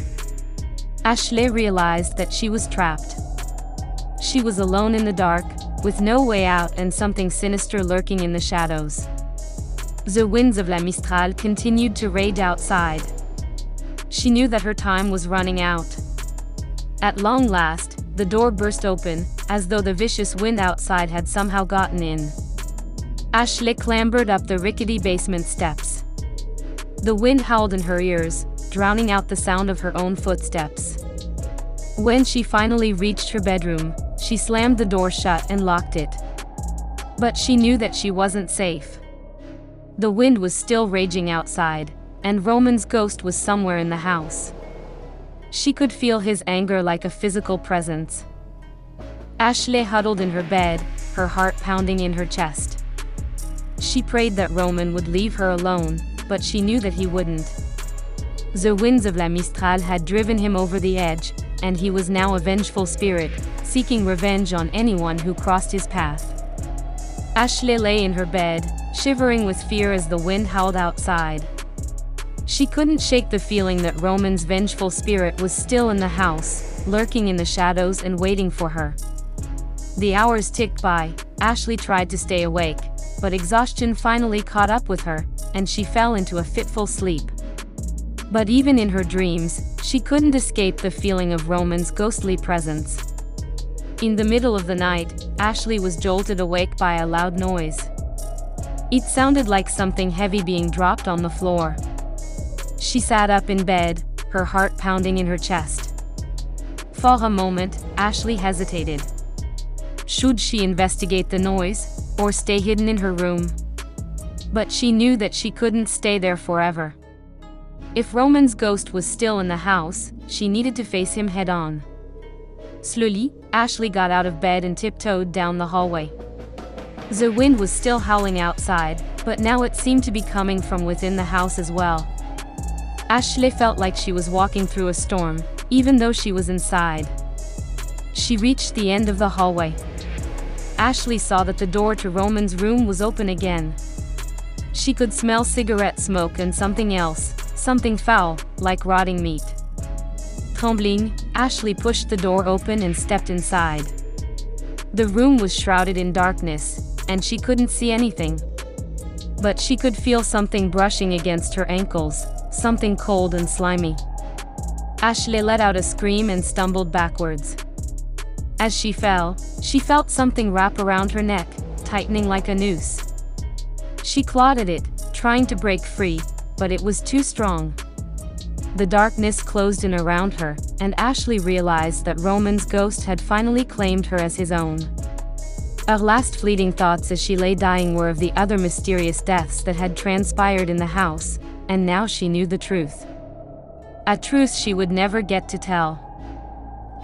Ashley realized that she was trapped. She was alone in the dark, with no way out and something sinister lurking in the shadows. The winds of La Mistral continued to rage outside. She knew that her time was running out. At long last, the door burst open, as though the vicious wind outside had somehow gotten in. Ashley clambered up the rickety basement steps. The wind howled in her ears, drowning out the sound of her own footsteps. When she finally reached her bedroom, she slammed the door shut and locked it. But she knew that she wasn't safe. The wind was still raging outside, and Roman's ghost was somewhere in the house. She could feel his anger like a physical presence. Ashley huddled in her bed, her heart pounding in her chest. She prayed that Roman would leave her alone, but she knew that he wouldn't. The winds of La Mistral had driven him over the edge, and he was now a vengeful spirit, seeking revenge on anyone who crossed his path. Ashley lay in her bed, shivering with fear as the wind howled outside. She couldn't shake the feeling that Roman's vengeful spirit was still in the house, lurking in the shadows and waiting for her. The hours ticked by. Ashley tried to stay awake, but exhaustion finally caught up with her, and she fell into a fitful sleep. But even in her dreams, she couldn't escape the feeling of Roman's ghostly presence. In the middle of the night, Ashley was jolted awake by a loud noise. It sounded like something heavy being dropped on the floor. She sat up in bed, her heart pounding in her chest. For a moment, Ashley hesitated. Should she investigate the noise, or stay hidden in her room. But she knew that she couldn't stay there forever. If Roman's ghost was still in the house, she needed to face him head-on. Slowly, Ashley got out of bed and tiptoed down the hallway. The wind was still howling outside, but now it seemed to be coming from within the house as well. Ashley felt like she was walking through a storm, even though she was inside. She reached the end of the hallway. Ashley saw that the door to Roman's room was open again. She could smell cigarette smoke and something else, something foul, like rotting meat. Trembling, Ashley pushed the door open and stepped inside. The room was shrouded in darkness, and she couldn't see anything. But she could feel something brushing against her ankles, something cold and slimy. Ashley let out a scream and stumbled backwards. As she fell, she felt something wrap around her neck, tightening like a noose. She clawed at it, trying to break free, but it was too strong. The darkness closed in around her, and Ashley realized that Roman's ghost had finally claimed her as his own. Her last fleeting thoughts as she lay dying were of the other mysterious deaths that had transpired in the house, and now she knew the truth. A truth she would never get to tell.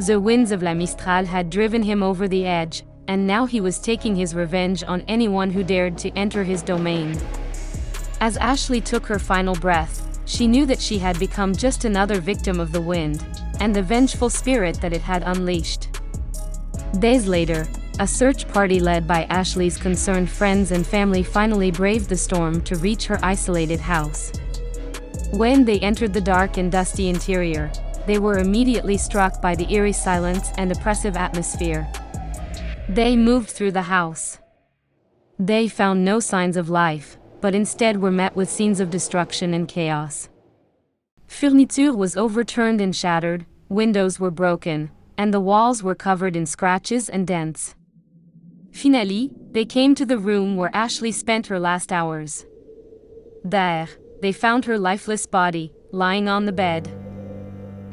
The winds of La Mistral had driven him over the edge, and now he was taking his revenge on anyone who dared to enter his domain. As Ashley took her final breath, she knew that she had become just another victim of the wind, and the vengeful spirit that it had unleashed. Days later, a search party led by Ashley's concerned friends and family finally braved the storm to reach her isolated house. When they entered the dark and dusty interior, they were immediately struck by the eerie silence and oppressive atmosphere. They moved through the house. They found no signs of life, but instead were met with scenes of destruction and chaos. Furniture was overturned and shattered, windows were broken, and the walls were covered in scratches and dents. Finally, they came to the room where Ashley spent her last hours. There, they found her lifeless body, lying on the bed.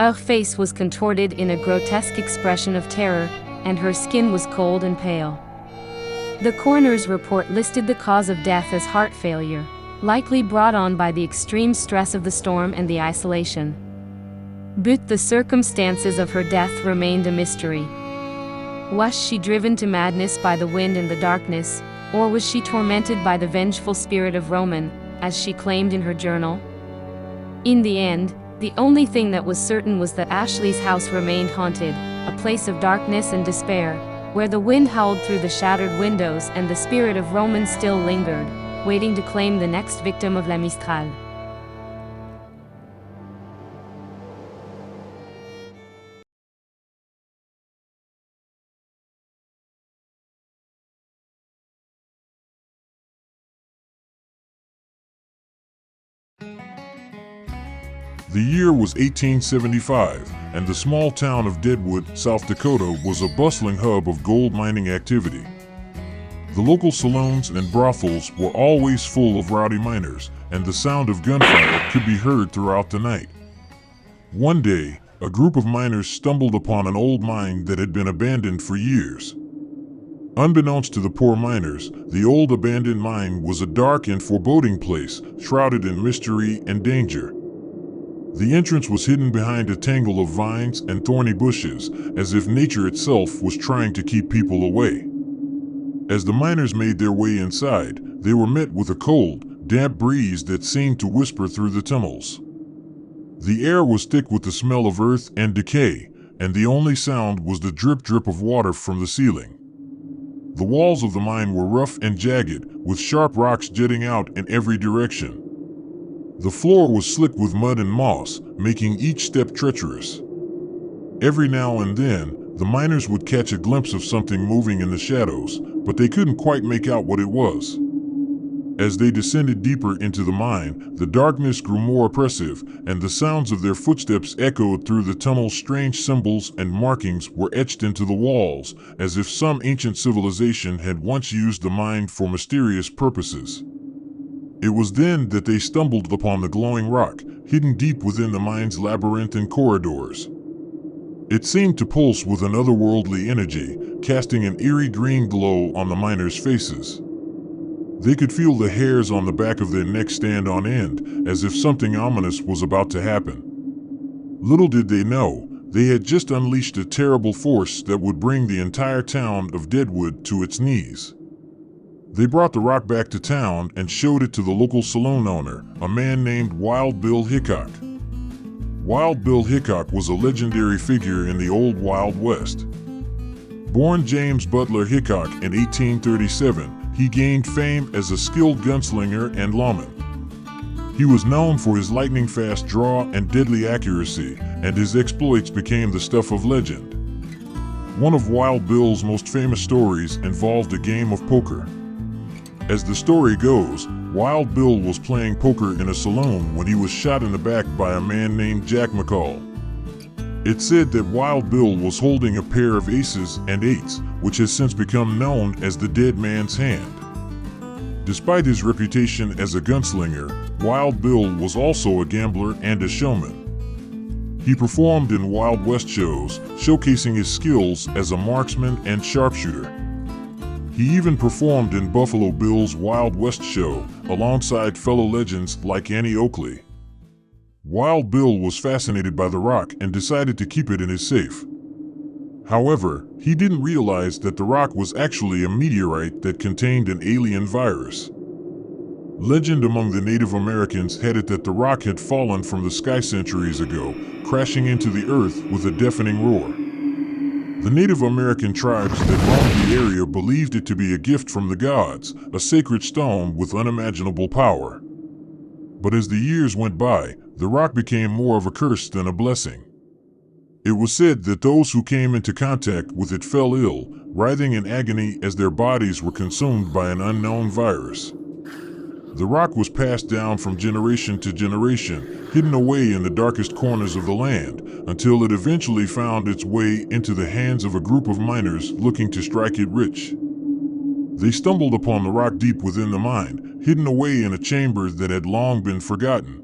Her face was contorted in a grotesque expression of terror, and her skin was cold and pale. The coroner's report listed the cause of death as heart failure, likely brought on by the extreme stress of the storm and the isolation. But the circumstances of her death remained a mystery. Was she driven to madness by the wind and the darkness, or was she tormented by the vengeful spirit of Roman, as she claimed in her journal? In the end, the only thing that was certain was that Ashley's house remained haunted, a place of darkness and despair, where the wind howled through the shattered windows and the spirit of Roman still lingered, waiting to claim the next victim of La Mistral. The year was 1875, and the small town of Deadwood, South Dakota was a bustling hub of gold mining activity. The local saloons and brothels were always full of rowdy miners, and the sound of gunfire could be heard throughout the night. One day, a group of miners stumbled upon an old mine that had been abandoned for years. Unbeknownst to the poor miners, the old abandoned mine was a dark and foreboding place, shrouded in mystery and danger. The entrance was hidden behind a tangle of vines and thorny bushes, as if nature itself was trying to keep people away. As the miners made their way inside, they were met with a cold, damp breeze that seemed to whisper through the tunnels. The air was thick with the smell of earth and decay, and the only sound was the drip-drip of water from the ceiling. The walls of the mine were rough and jagged, with sharp rocks jutting out in every direction. The floor was slick with mud and moss, making each step treacherous. Every now and then, the miners would catch a glimpse of something moving in the shadows, but they couldn't quite make out what it was. As they descended deeper into the mine, the darkness grew more oppressive, and the sounds of their footsteps echoed through the tunnel's. Strange symbols and markings were etched into the walls, as if some ancient civilization had once used the mine for mysterious purposes. It was then that they stumbled upon the glowing rock, hidden deep within the mine's labyrinthine corridors. It seemed to pulse with an otherworldly energy, casting an eerie green glow on the miners' faces. They could feel the hairs on the back of their necks stand on end, as if something ominous was about to happen. Little did they know, they had just unleashed a terrible force that would bring the entire town of Deadwood to its knees. They brought the rock back to town and showed it to the local saloon owner, a man named Wild Bill Hickok. Wild Bill Hickok was a legendary figure in the old Wild West. Born James Butler Hickok in 1837, he gained fame as a skilled gunslinger and lawman. He was known for his lightning-fast draw and deadly accuracy, and his exploits became the stuff of legend. One of Wild Bill's most famous stories involved a game of poker. As the story goes, Wild Bill was playing poker in a saloon when he was shot in the back by a man named Jack McCall. It's said that Wild Bill was holding a pair of aces and eights, which has since become known as the dead man's hand. Despite his reputation as a gunslinger, Wild Bill was also a gambler and a showman. He performed in Wild West shows, showcasing his skills as a marksman and sharpshooter. He even performed in Buffalo Bill's Wild West show, alongside fellow legends like Annie Oakley. Wild Bill was fascinated by the rock and decided to keep it in his safe. However, he didn't realize that the rock was actually a meteorite that contained an alien virus. Legend among the Native Americans had it that the rock had fallen from the sky centuries ago, crashing into the earth with a deafening roar. The Native American tribes that roamed the area believed it to be a gift from the gods, a sacred stone with unimaginable power. But as the years went by, the rock became more of a curse than a blessing. It was said that those who came into contact with it fell ill, writhing in agony as their bodies were consumed by an unknown virus. The rock was passed down from generation to generation, hidden away in the darkest corners of the land, until it eventually found its way into the hands of a group of miners looking to strike it rich. They stumbled upon the rock deep within the mine, hidden away in a chamber that had long been forgotten.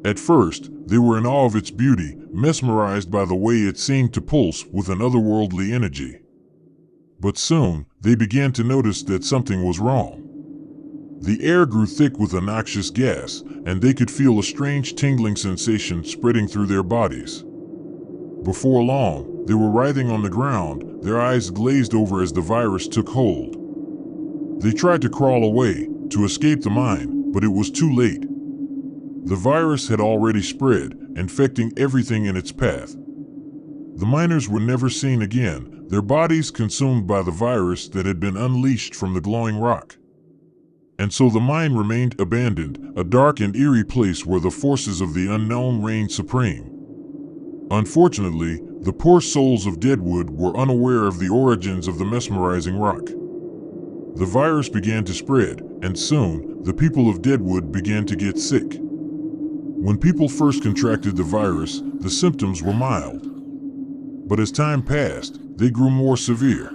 At first, they were in awe of its beauty, mesmerized by the way it seemed to pulse with an otherworldly energy. But soon, they began to notice that something was wrong. The air grew thick with a noxious gas, and they could feel a strange tingling sensation spreading through their bodies. Before long, they were writhing on the ground, their eyes glazed over as the virus took hold. They tried to crawl away, to escape the mine, but it was too late. The virus had already spread, infecting everything in its path. The miners were never seen again, their bodies consumed by the virus that had been unleashed from the glowing rock. And so the mine remained abandoned, a dark and eerie place where the forces of the unknown reigned supreme. Unfortunately, the poor souls of Deadwood were unaware of the origins of the mesmerizing rock. The virus began to spread, and soon, the people of Deadwood began to get sick. When people first contracted the virus, the symptoms were mild. But as time passed, they grew more severe.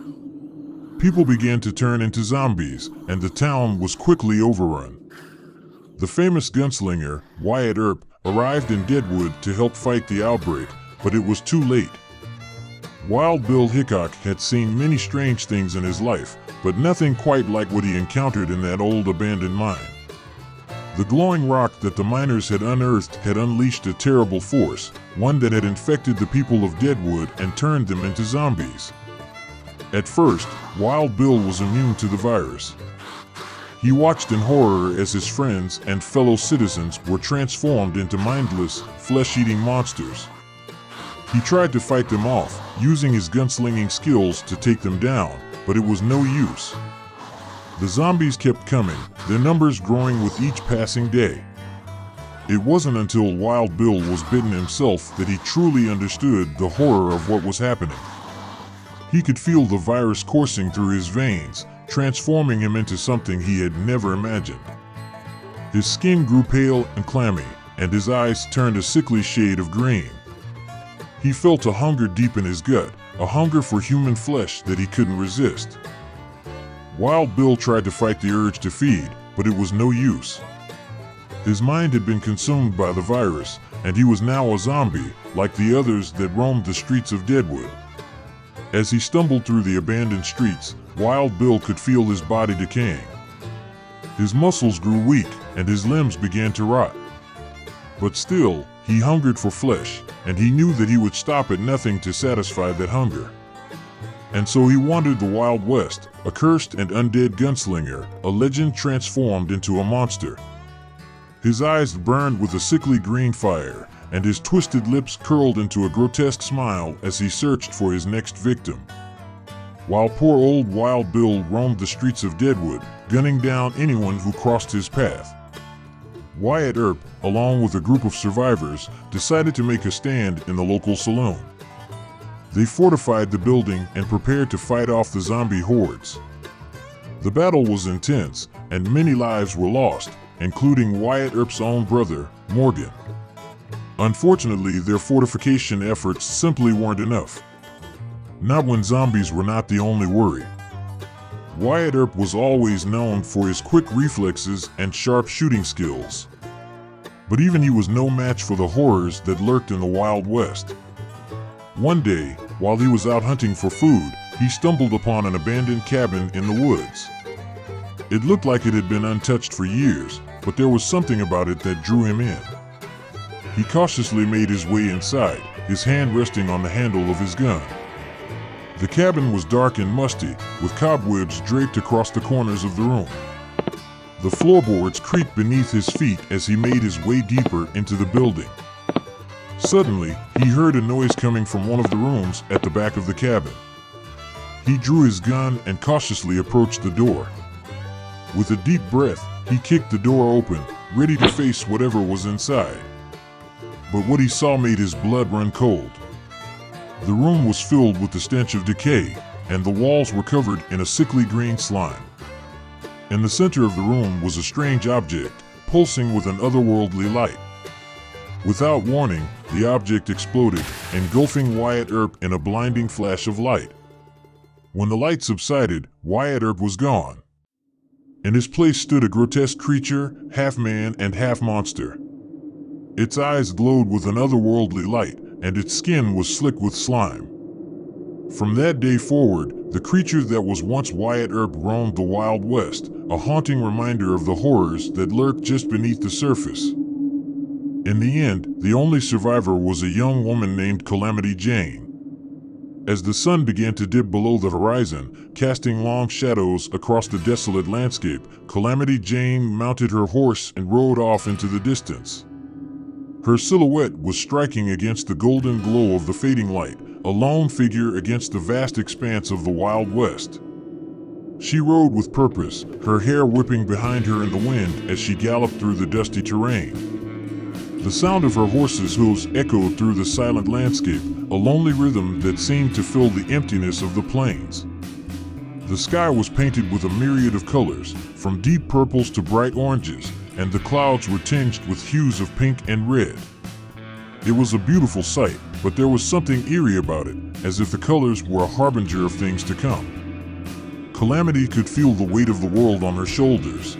People began to turn into zombies, and the town was quickly overrun. The famous gunslinger, Wyatt Earp, arrived in Deadwood to help fight the outbreak, but it was too late. Wild Bill Hickok had seen many strange things in his life, but nothing quite like what he encountered in that old abandoned mine. The glowing rock that the miners had unearthed had unleashed a terrible force, one that had infected the people of Deadwood and turned them into zombies. At first, Wild Bill was immune to the virus. He watched in horror as his friends and fellow citizens were transformed into mindless, flesh-eating monsters. He tried to fight them off, using his gunslinging skills to take them down, but it was no use. The zombies kept coming, their numbers growing with each passing day. It wasn't until Wild Bill was bitten himself that he truly understood the horror of what was happening. He could feel the virus coursing through his veins, transforming him into something he had never imagined. His skin grew pale and clammy, and his eyes turned a sickly shade of green. He felt a hunger deep in his gut, a hunger for human flesh that he couldn't resist. Wild Bill tried to fight the urge to feed, but it was no use. His mind had been consumed by the virus, and he was now a zombie, like the others that roamed the streets of Deadwood. As he stumbled through the abandoned streets, Wild Bill could feel his body decaying. His muscles grew weak and his limbs began to rot. But still, he hungered for flesh, and he knew that he would stop at nothing to satisfy that hunger. And so he wandered the Wild West, a cursed and undead gunslinger, a legend transformed into a monster. His eyes burned with a sickly green fire, and his twisted lips curled into a grotesque smile as he searched for his next victim. While poor old Wild Bill roamed the streets of Deadwood, gunning down anyone who crossed his path, Wyatt Earp, along with a group of survivors, decided to make a stand in the local saloon. They fortified the building and prepared to fight off the zombie hordes. The battle was intense, and many lives were lost, including Wyatt Earp's own brother, Morgan. Unfortunately, their fortification efforts simply weren't enough. Not when zombies were not the only worry. Wyatt Earp was always known for his quick reflexes and sharp shooting skills. But even he was no match for the horrors that lurked in the Wild West. One day, while he was out hunting for food, he stumbled upon an abandoned cabin in the woods. It looked like it had been untouched for years, but there was something about it that drew him in. He cautiously made his way inside, his hand resting on the handle of his gun. The cabin was dark and musty, with cobwebs draped across the corners of the room. The floorboards creaked beneath his feet as he made his way deeper into the building. Suddenly, he heard a noise coming from one of the rooms at the back of the cabin. He drew his gun and cautiously approached the door. With a deep breath, he kicked the door open, ready to face whatever was inside. But what he saw made his blood run cold. The room was filled with the stench of decay, and the walls were covered in a sickly green slime. In the center of the room was a strange object, pulsing with an otherworldly light. Without warning, the object exploded, engulfing Wyatt Earp in a blinding flash of light. When the light subsided, Wyatt Earp was gone. In his place stood a grotesque creature, half man and half monster. Its eyes glowed with an otherworldly light, and its skin was slick with slime. From that day forward, the creature that was once Wyatt Earp roamed the Wild West, a haunting reminder of the horrors that lurked just beneath the surface. In the end, the only survivor was a young woman named Calamity Jane. As the sun began to dip below the horizon, casting long shadows across the desolate landscape, Calamity Jane mounted her horse and rode off into the distance. Her silhouette was striking against the golden glow of the fading light, a lone figure against the vast expanse of the Wild West. She rode with purpose, her hair whipping behind her in the wind as she galloped through the dusty terrain. The sound of her horse's hooves echoed through the silent landscape, a lonely rhythm that seemed to fill the emptiness of the plains. The sky was painted with a myriad of colors, from deep purples to bright oranges, and the clouds were tinged with hues of pink and red. It was a beautiful sight, but there was something eerie about it, as if the colors were a harbinger of things to come. Calamity could feel the weight of the world on her shoulders.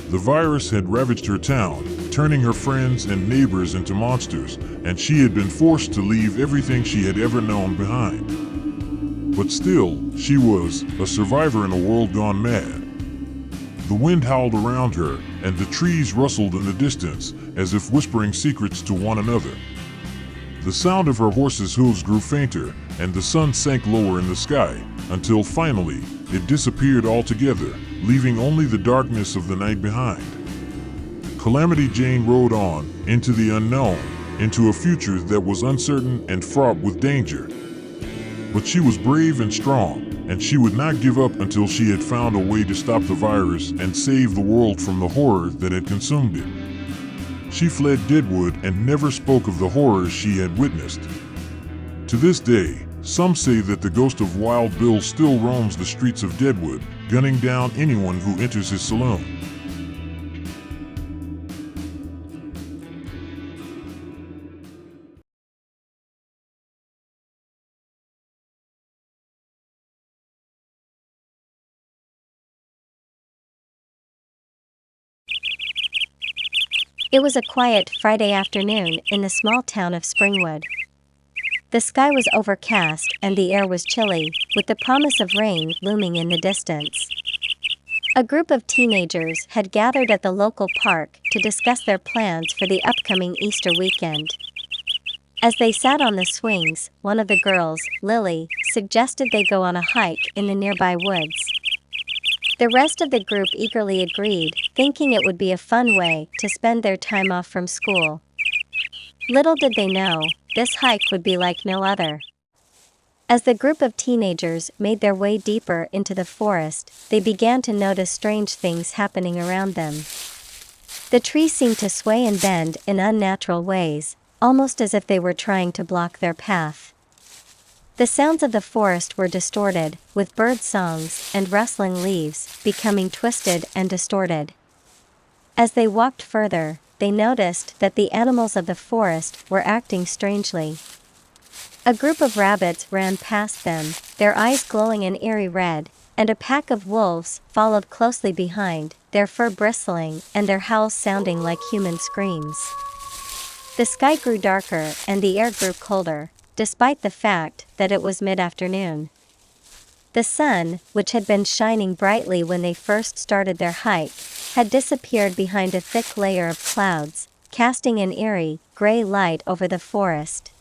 The virus had ravaged her town, turning her friends and neighbors into monsters, and she had been forced to leave everything she had ever known behind. But still, she was a survivor in a world gone mad. The wind howled around her, and the trees rustled in the distance, as if whispering secrets to one another. The sound of her horse's hooves grew fainter, and the sun sank lower in the sky, until finally, it disappeared altogether, leaving only the darkness of the night behind. Calamity Jane rode on, into the unknown, into a future that was uncertain and fraught with danger. But she was brave and strong, and she would not give up until she had found a way to stop the virus and save the world from the horror that had consumed it. She fled Deadwood and never spoke of the horrors she had witnessed. To this day, some say that the ghost of Wild Bill still roams the streets of Deadwood, gunning down anyone who enters his saloon. It was a quiet Friday afternoon in the small town of Springwood. The sky was overcast and the air was chilly, with the promise of rain looming in the distance. A group of teenagers had gathered at the local park to discuss their plans for the upcoming Easter weekend. As they sat on the swings, one of the girls, Lily, suggested they go on a hike in the nearby woods. The rest of the group eagerly agreed, thinking it would be a fun way to spend their time off from school. Little did they know, this hike would be like no other. As the group of teenagers made their way deeper into the forest, they began to notice strange things happening around them. The trees seemed to sway and bend in unnatural ways, almost as if they were trying to block their path. The sounds of the forest were distorted, with bird songs and rustling leaves becoming twisted and distorted. As they walked further, they noticed that the animals of the forest were acting strangely. A group of rabbits ran past them, their eyes glowing an eerie red, and a pack of wolves followed closely behind, their fur bristling and their howls sounding like human screams. The sky grew darker and the air grew colder, despite the fact that it was mid-afternoon. The sun, which had been shining brightly when they first started their hike, had disappeared behind a thick layer of clouds, casting an eerie, gray light over the forest.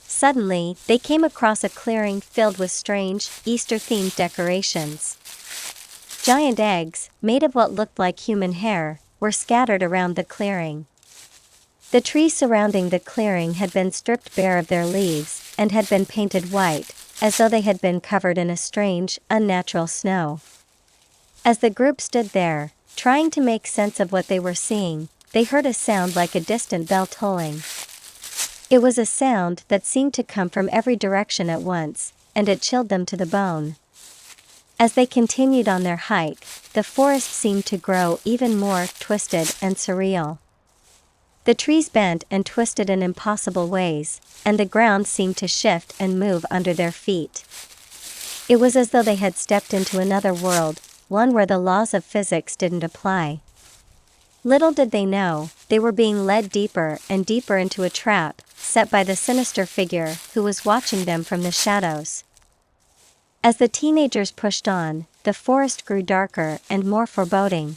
Suddenly, they came across a clearing filled with strange, Easter-themed decorations. Giant eggs, made of what looked like human hair, were scattered around the clearing. The trees surrounding the clearing had been stripped bare of their leaves, and had been painted white, as though they had been covered in a strange, unnatural snow. As the group stood there, trying to make sense of what they were seeing, they heard a sound like a distant bell tolling. It was a sound that seemed to come from every direction at once, and it chilled them to the bone. As they continued on their hike, the forest seemed to grow even more twisted and surreal. The trees bent and twisted in impossible ways, and the ground seemed to shift and move under their feet. It was as though they had stepped into another world, one where the laws of physics didn't apply. Little did they know, they were being led deeper and deeper into a trap, set by the sinister figure who was watching them from the shadows. As the teenagers pushed on, the forest grew darker and more foreboding.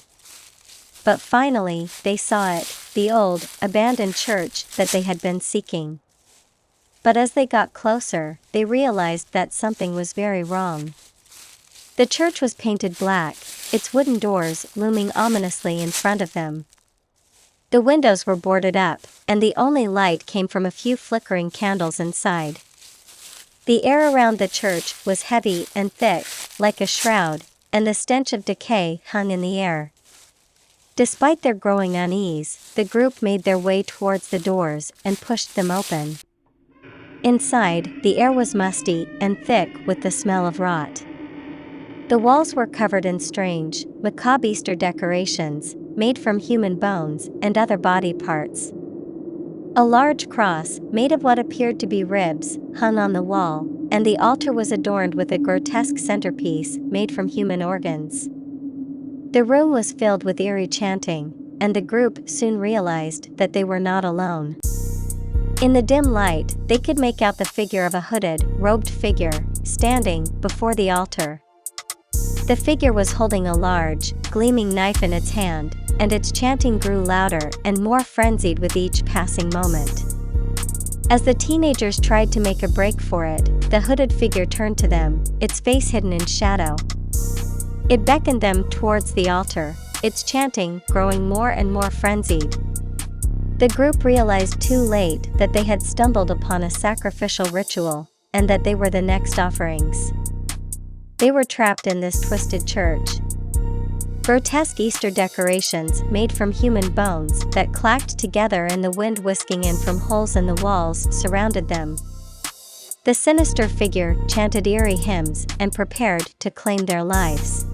But finally, they saw it, the old, abandoned church that they had been seeking. But as they got closer, they realized that something was very wrong. The church was painted black, its wooden doors looming ominously in front of them. The windows were boarded up, and the only light came from a few flickering candles inside. The air around the church was heavy and thick, like a shroud, and the stench of decay hung in the air. Despite their growing unease, the group made their way towards the doors and pushed them open. Inside, the air was musty and thick with the smell of rot. The walls were covered in strange, macabre Easter decorations, made from human bones and other body parts. A large cross, made of what appeared to be ribs, hung on the wall, and the altar was adorned with a grotesque centerpiece made from human organs. The room was filled with eerie chanting, and the group soon realized that they were not alone. In the dim light, they could make out the figure of a hooded, robed figure, standing before the altar. The figure was holding a large, gleaming knife in its hand, and its chanting grew louder and more frenzied with each passing moment. As the teenagers tried to make a break for it, the hooded figure turned to them, its face hidden in shadow. It beckoned them towards the altar, its chanting growing more and more frenzied. The group realized too late that they had stumbled upon a sacrificial ritual, and that they were the next offerings. They were trapped in this twisted church. Grotesque Easter decorations made from human bones that clacked together and the wind whisking in from holes in the walls surrounded them. The sinister figure chanted eerie hymns and prepared to claim their lives.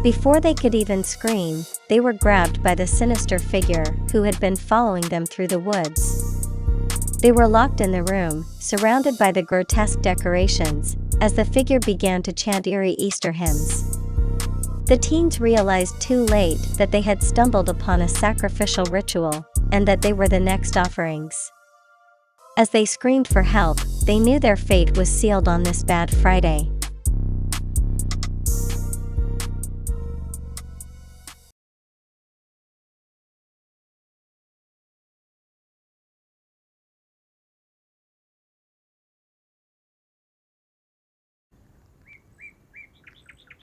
Before they could even scream, they were grabbed by the sinister figure who had been following them through the woods. They were locked in the room, surrounded by the grotesque decorations, as the figure began to chant eerie Easter hymns. The teens realized too late that they had stumbled upon a sacrificial ritual, and that they were the next offerings. As they screamed for help, they knew their fate was sealed on this bad Friday.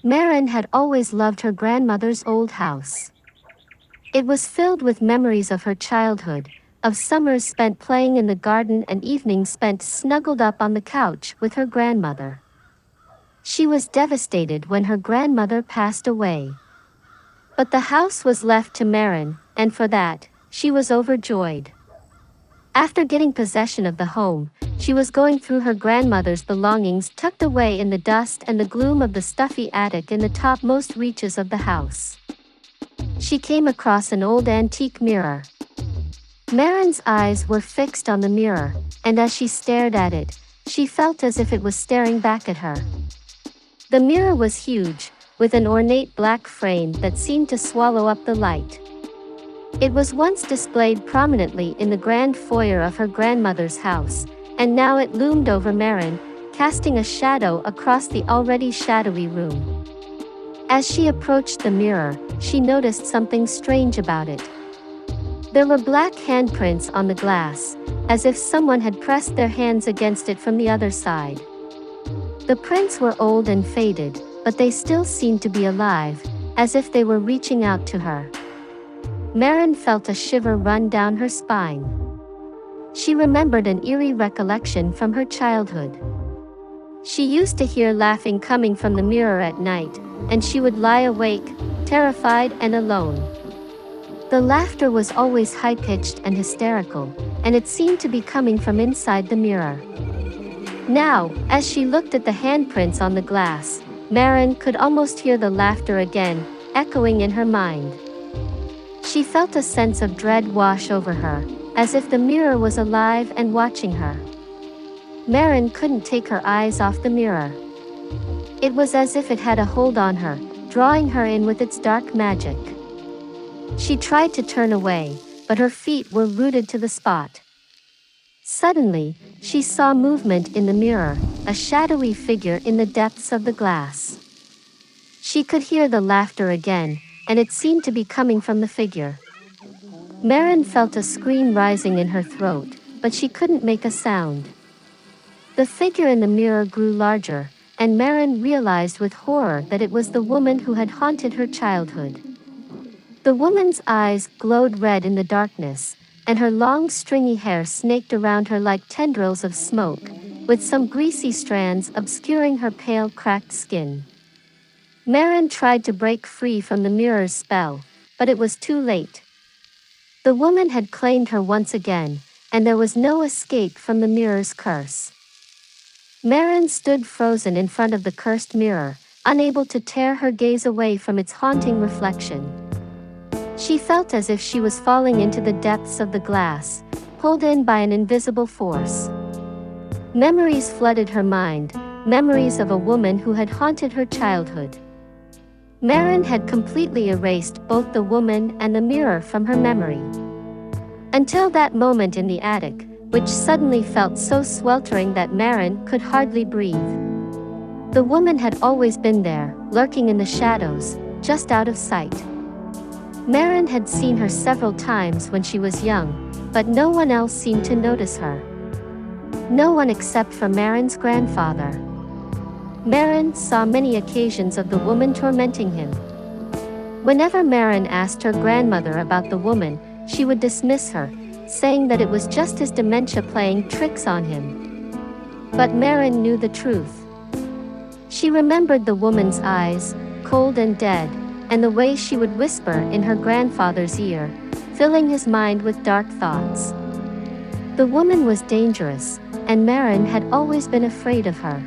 Marin had always loved her grandmother's old house. It was filled with memories of her childhood, of summers spent playing in the garden and evenings spent snuggled up on the couch with her grandmother. She was devastated when her grandmother passed away. But the house was left to Marin, and for that, she was overjoyed. After getting possession of the home, she was going through her grandmother's belongings tucked away in the dust and the gloom of the stuffy attic in the topmost reaches of the house. She came across an old antique mirror. Marin's eyes were fixed on the mirror, and as she stared at it, she felt as if it was staring back at her. The mirror was huge, with an ornate black frame that seemed to swallow up the light. It was once displayed prominently in the grand foyer of her grandmother's house, and now it loomed over Marin, casting a shadow across the already shadowy room. As she approached the mirror, she noticed something strange about it. There were black handprints on the glass, as if someone had pressed their hands against it from the other side. The prints were old and faded, but they still seemed to be alive, as if they were reaching out to her. Marin felt a shiver run down her spine. She remembered an eerie recollection from her childhood. She used to hear laughing coming from the mirror at night, and she would lie awake, terrified and alone. The laughter was always high-pitched and hysterical, and it seemed to be coming from inside the mirror. Now, as she looked at the handprints on the glass, Marin could almost hear the laughter again, echoing in her mind. She felt a sense of dread wash over her, as if the mirror was alive and watching her. Marin couldn't take her eyes off the mirror. It was as if it had a hold on her, drawing her in with its dark magic. She tried to turn away, but her feet were rooted to the spot. Suddenly, she saw movement in the mirror, a shadowy figure in the depths of the glass. She could hear the laughter again, and it seemed to be coming from the figure. Marin felt a scream rising in her throat, but she couldn't make a sound. The figure in the mirror grew larger, and Marin realized with horror that it was the woman who had haunted her childhood. The woman's eyes glowed red in the darkness, and her long stringy hair snaked around her like tendrils of smoke, with some greasy strands obscuring her pale cracked skin. Marin tried to break free from the mirror's spell, but it was too late. The woman had claimed her once again, and there was no escape from the mirror's curse. Marin stood frozen in front of the cursed mirror, unable to tear her gaze away from its haunting reflection. She felt as if she was falling into the depths of the glass, pulled in by an invisible force. Memories flooded her mind, memories of a woman who had haunted her childhood. Marin had completely erased both the woman and the mirror from her memory. Until that moment in the attic, which suddenly felt so sweltering that Marin could hardly breathe. The woman had always been there, lurking in the shadows, just out of sight. Marin had seen her several times when she was young, but no one else seemed to notice her. No one except for Marin's grandfather. Marin saw many occasions of the woman tormenting him. Whenever Marin asked her grandmother about the woman, she would dismiss her, saying that it was just his dementia playing tricks on him. But Marin knew the truth. She remembered the woman's eyes, cold and dead, and the way she would whisper in her grandfather's ear, filling his mind with dark thoughts. The woman was dangerous, and Marin had always been afraid of her.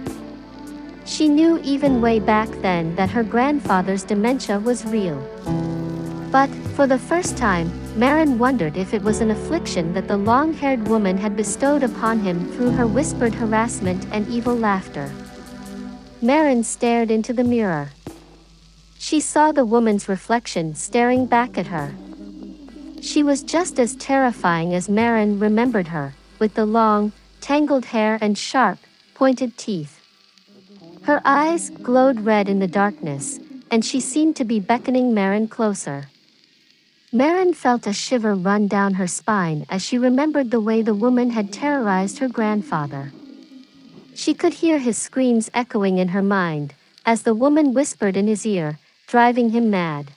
She knew even way back then that her grandfather's dementia was real. But, for the first time, Marin wondered if it was an affliction that the long-haired woman had bestowed upon him through her whispered harassment and evil laughter. Marin stared into the mirror. She saw the woman's reflection staring back at her. She was just as terrifying as Marin remembered her, with the long, tangled hair and sharp, pointed teeth. Her eyes glowed red in the darkness, and she seemed to be beckoning Marin closer. Marin felt a shiver run down her spine as she remembered the way the woman had terrorized her grandfather. She could hear his screams echoing in her mind, as the woman whispered in his ear, driving him mad.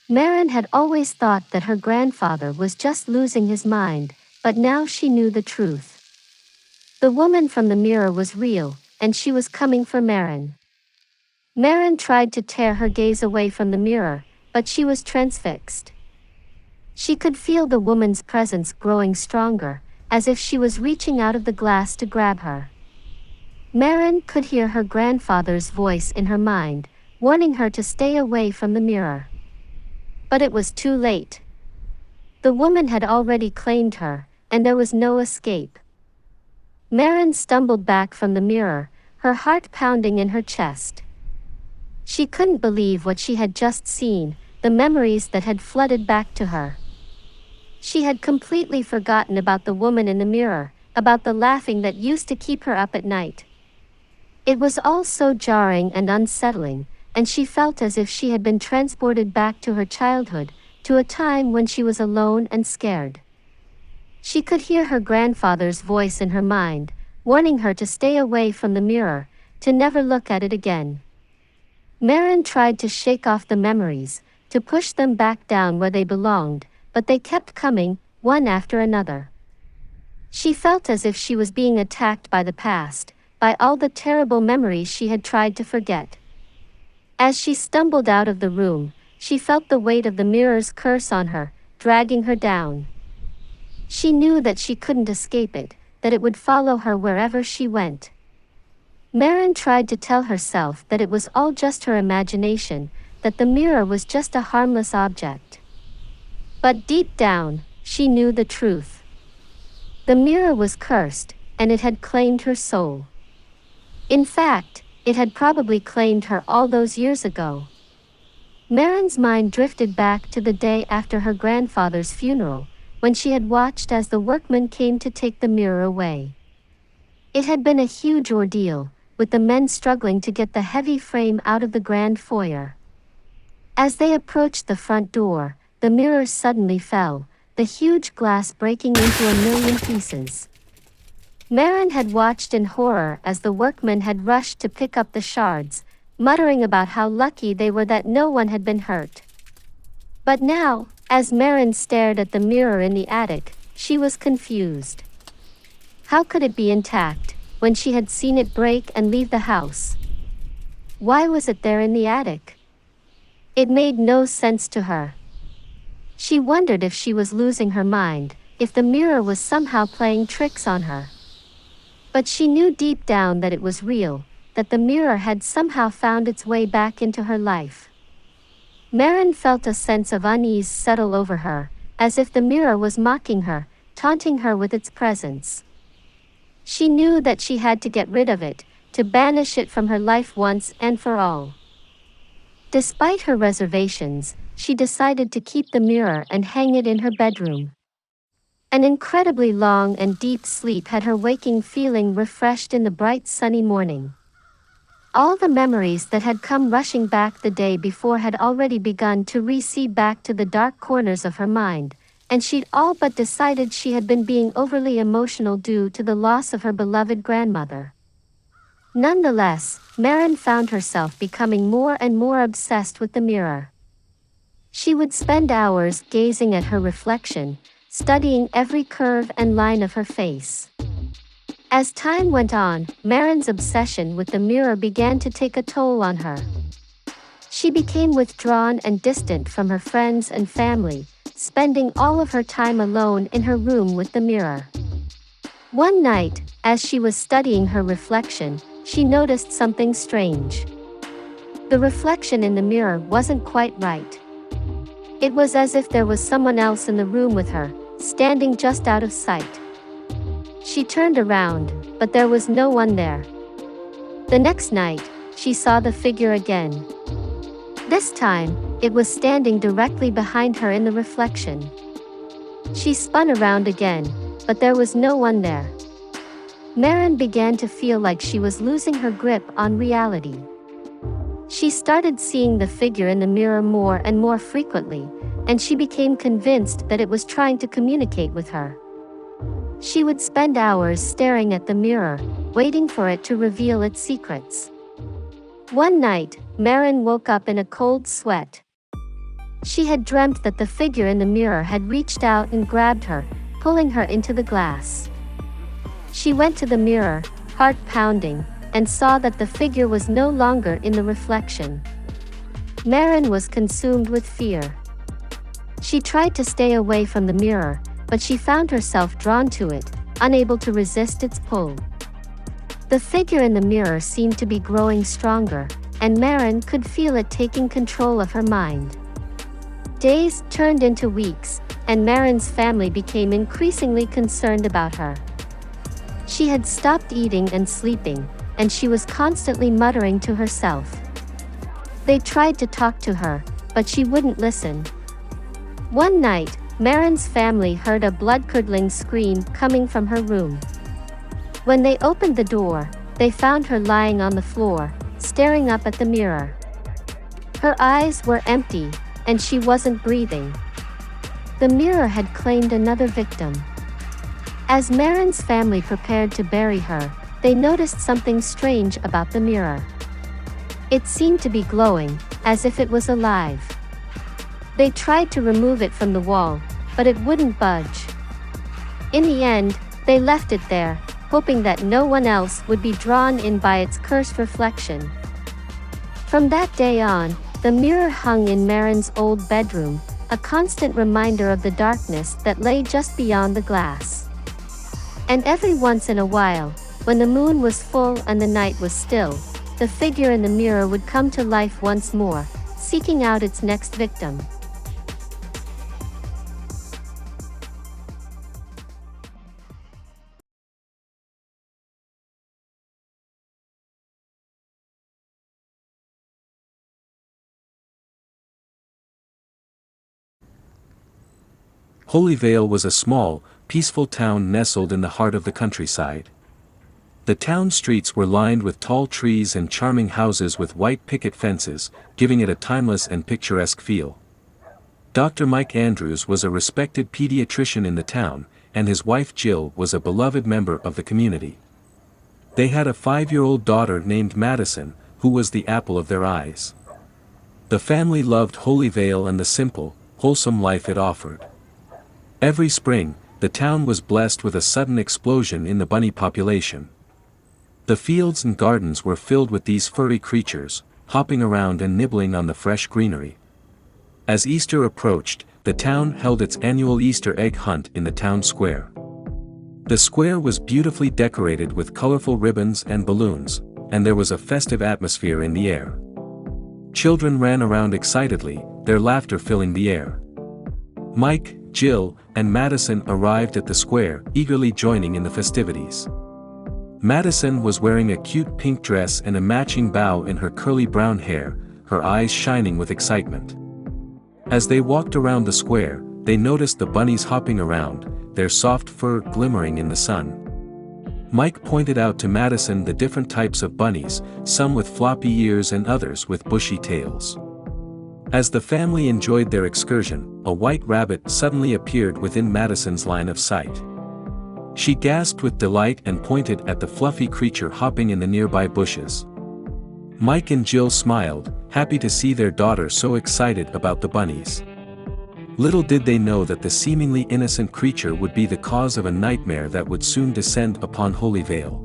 Marin had always thought that her grandfather was just losing his mind, but now she knew the truth. The woman from the mirror was real, and she was coming for Marin. Marin tried to tear her gaze away from the mirror, but she was transfixed. She could feel the woman's presence growing stronger, as if she was reaching out of the glass to grab her. Marin could hear her grandfather's voice in her mind, warning her to stay away from the mirror. But it was too late. The woman had already claimed her, and there was no escape. Marin stumbled back from the mirror, her heart pounding in her chest. She couldn't believe what she had just seen, the memories that had flooded back to her. She had completely forgotten about the woman in the mirror, about the laughing that used to keep her up at night. It was all so jarring and unsettling, and she felt as if she had been transported back to her childhood, to a time when she was alone and scared. She could hear her grandfather's voice in her mind, warning her to stay away from the mirror, to never look at it again. Marin tried to shake off the memories, to push them back down where they belonged, but they kept coming, one after another. She felt as if she was being attacked by the past, by all the terrible memories she had tried to forget. As she stumbled out of the room, she felt the weight of the mirror's curse on her, dragging her down. She knew that she couldn't escape it, that it would follow her wherever she went. Marin tried to tell herself that it was all just her imagination, that the mirror was just a harmless object. But deep down, she knew the truth. The mirror was cursed, and it had claimed her soul. In fact, it had probably claimed her all those years ago. Marin's mind drifted back to the day after her grandfather's funeral, when she had watched as the workmen came to take the mirror away. It had been a huge ordeal, with the men struggling to get the heavy frame out of the grand foyer. As they approached the front door, the mirror suddenly fell, the huge glass breaking into a million pieces. Marin had watched in horror as the workmen had rushed to pick up the shards, muttering about how lucky they were that no one had been hurt. But now, as Marin stared at the mirror in the attic, she was confused. How could it be intact, when she had seen it break and leave the house? Why was it there in the attic? It made no sense to her. She wondered if she was losing her mind, if the mirror was somehow playing tricks on her. But she knew deep down that it was real, that the mirror had somehow found its way back into her life. Marin felt a sense of unease settle over her, as if the mirror was mocking her, taunting her with its presence. She knew that she had to get rid of it, to banish it from her life once and for all. Despite her reservations, she decided to keep the mirror and hang it in her bedroom. An incredibly long and deep sleep had her waking feeling refreshed in the bright sunny morning. All the memories that had come rushing back the day before had already begun to recede back to the dark corners of her mind, and she'd all but decided she had been being overly emotional due to the loss of her beloved grandmother. Nonetheless, Marin found herself becoming more and more obsessed with the mirror. She would spend hours gazing at her reflection, studying every curve and line of her face. As time went on, Marin's obsession with the mirror began to take a toll on her. She became withdrawn and distant from her friends and family, spending all of her time alone in her room with the mirror. One night, as she was studying her reflection, she noticed something strange. The reflection in the mirror wasn't quite right. It was as if there was someone else in the room with her, standing just out of sight. She turned around, but there was no one there. The next night, she saw the figure again. This time, it was standing directly behind her in the reflection. She spun around again, but there was no one there. Marin began to feel like she was losing her grip on reality. She started seeing the figure in the mirror more and more frequently, and she became convinced that it was trying to communicate with her. She would spend hours staring at the mirror, waiting for it to reveal its secrets. One night, Marin woke up in a cold sweat. She had dreamt that the figure in the mirror had reached out and grabbed her, pulling her into the glass. She went to the mirror, heart pounding, and saw that the figure was no longer in the reflection. Marin was consumed with fear. She tried to stay away from the mirror, but she found herself drawn to it, unable to resist its pull. The figure in the mirror seemed to be growing stronger, and Marin could feel it taking control of her mind. Days turned into weeks, and Marin's family became increasingly concerned about her. She had stopped eating and sleeping, and she was constantly muttering to herself. They tried to talk to her, but she wouldn't listen. One night, Marin's family heard a blood-curdling scream coming from her room. When they opened the door, they found her lying on the floor, staring up at the mirror. Her eyes were empty, and she wasn't breathing. The mirror had claimed another victim. As Marin's family prepared to bury her, they noticed something strange about the mirror. It seemed to be glowing, as if it was alive. They tried to remove it from the wall, but it wouldn't budge. In the end, they left it there, hoping that no one else would be drawn in by its cursed reflection. From that day on, the mirror hung in Marin's old bedroom, a constant reminder of the darkness that lay just beyond the glass. And every once in a while, when the moon was full and the night was still, the figure in the mirror would come to life once more, seeking out its next victim. Holyvale was a small, peaceful town nestled in the heart of the countryside. The town streets were lined with tall trees and charming houses with white picket fences, giving it a timeless and picturesque feel. Dr. Mike Andrews was a respected pediatrician in the town, and his wife Jill was a beloved member of the community. They had a 5-year-old daughter named Madison, who was the apple of their eyes. The family loved Holyvale and the simple, wholesome life it offered. Every spring, the town was blessed with a sudden explosion in the bunny population. The fields and gardens were filled with these furry creatures, hopping around and nibbling on the fresh greenery. As Easter approached, the town held its annual Easter egg hunt in the town square. The square was beautifully decorated with colorful ribbons and balloons, and there was a festive atmosphere in the air. Children ran around excitedly, their laughter filling the air. Mike, Jill, and Madison arrived at the square, eagerly joining in the festivities. Madison was wearing a cute pink dress and a matching bow in her curly brown hair, her eyes shining with excitement. As they walked around the square, they noticed the bunnies hopping around, their soft fur glimmering in the sun. Mike pointed out to Madison the different types of bunnies, some with floppy ears and others with bushy tails. As the family enjoyed their excursion, a white rabbit suddenly appeared within Madison's line of sight. She gasped with delight and pointed at the fluffy creature hopping in the nearby bushes. Mike and Jill smiled, happy to see their daughter so excited about the bunnies. Little did they know that the seemingly innocent creature would be the cause of a nightmare that would soon descend upon Holyvale.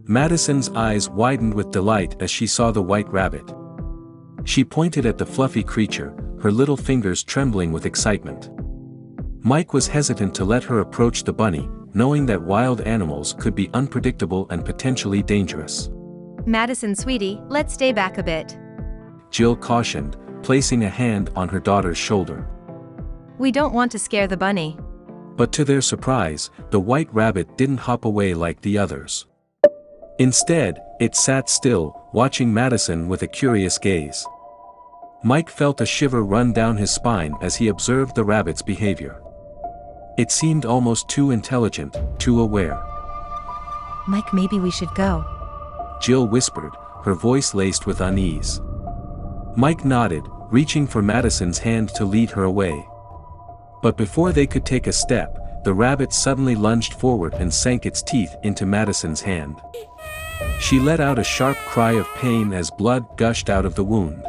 Madison's eyes widened with delight as she saw the white rabbit. She pointed at the fluffy creature, her little fingers trembling with excitement. Mike was hesitant to let her approach the bunny, knowing that wild animals could be unpredictable and potentially dangerous. Madison, sweetie, let's stay back a bit. Jill cautioned, placing a hand on her daughter's shoulder. We don't want to scare the bunny. But to their surprise, the white rabbit didn't hop away like the others. Instead, it sat still, watching Madison with a curious gaze. Mike felt a shiver run down his spine as he observed the rabbit's behavior. It seemed almost too intelligent, too aware. Mike, maybe we should go. Jill whispered, her voice laced with unease. Mike nodded, reaching for Madison's hand to lead her away. But before they could take a step, the rabbit suddenly lunged forward and sank its teeth into Madison's hand. She let out a sharp cry of pain as blood gushed out of the wound.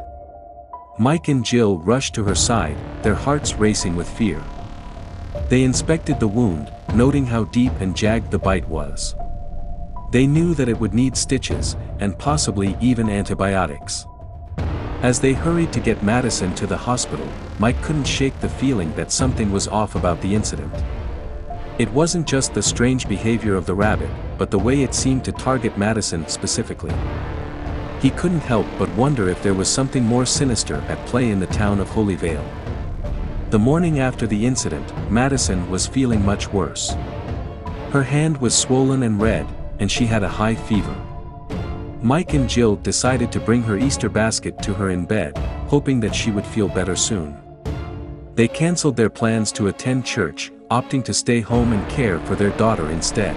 Mike and Jill rushed to her side, their hearts racing with fear. They inspected the wound, noting how deep and jagged the bite was. They knew that it would need stitches, and possibly even antibiotics. As they hurried to get Madison to the hospital, Mike couldn't shake the feeling that something was off about the incident. It wasn't just the strange behavior of the rabbit, but the way it seemed to target Madison specifically. He couldn't help but wonder if there was something more sinister at play in the town of Holyvale. The morning after the incident, Madison was feeling much worse. Her hand was swollen and red, and she had a high fever. Mike and Jill decided to bring her Easter basket to her in bed, hoping that she would feel better soon. They canceled their plans to attend church, opting to stay home and care for their daughter instead.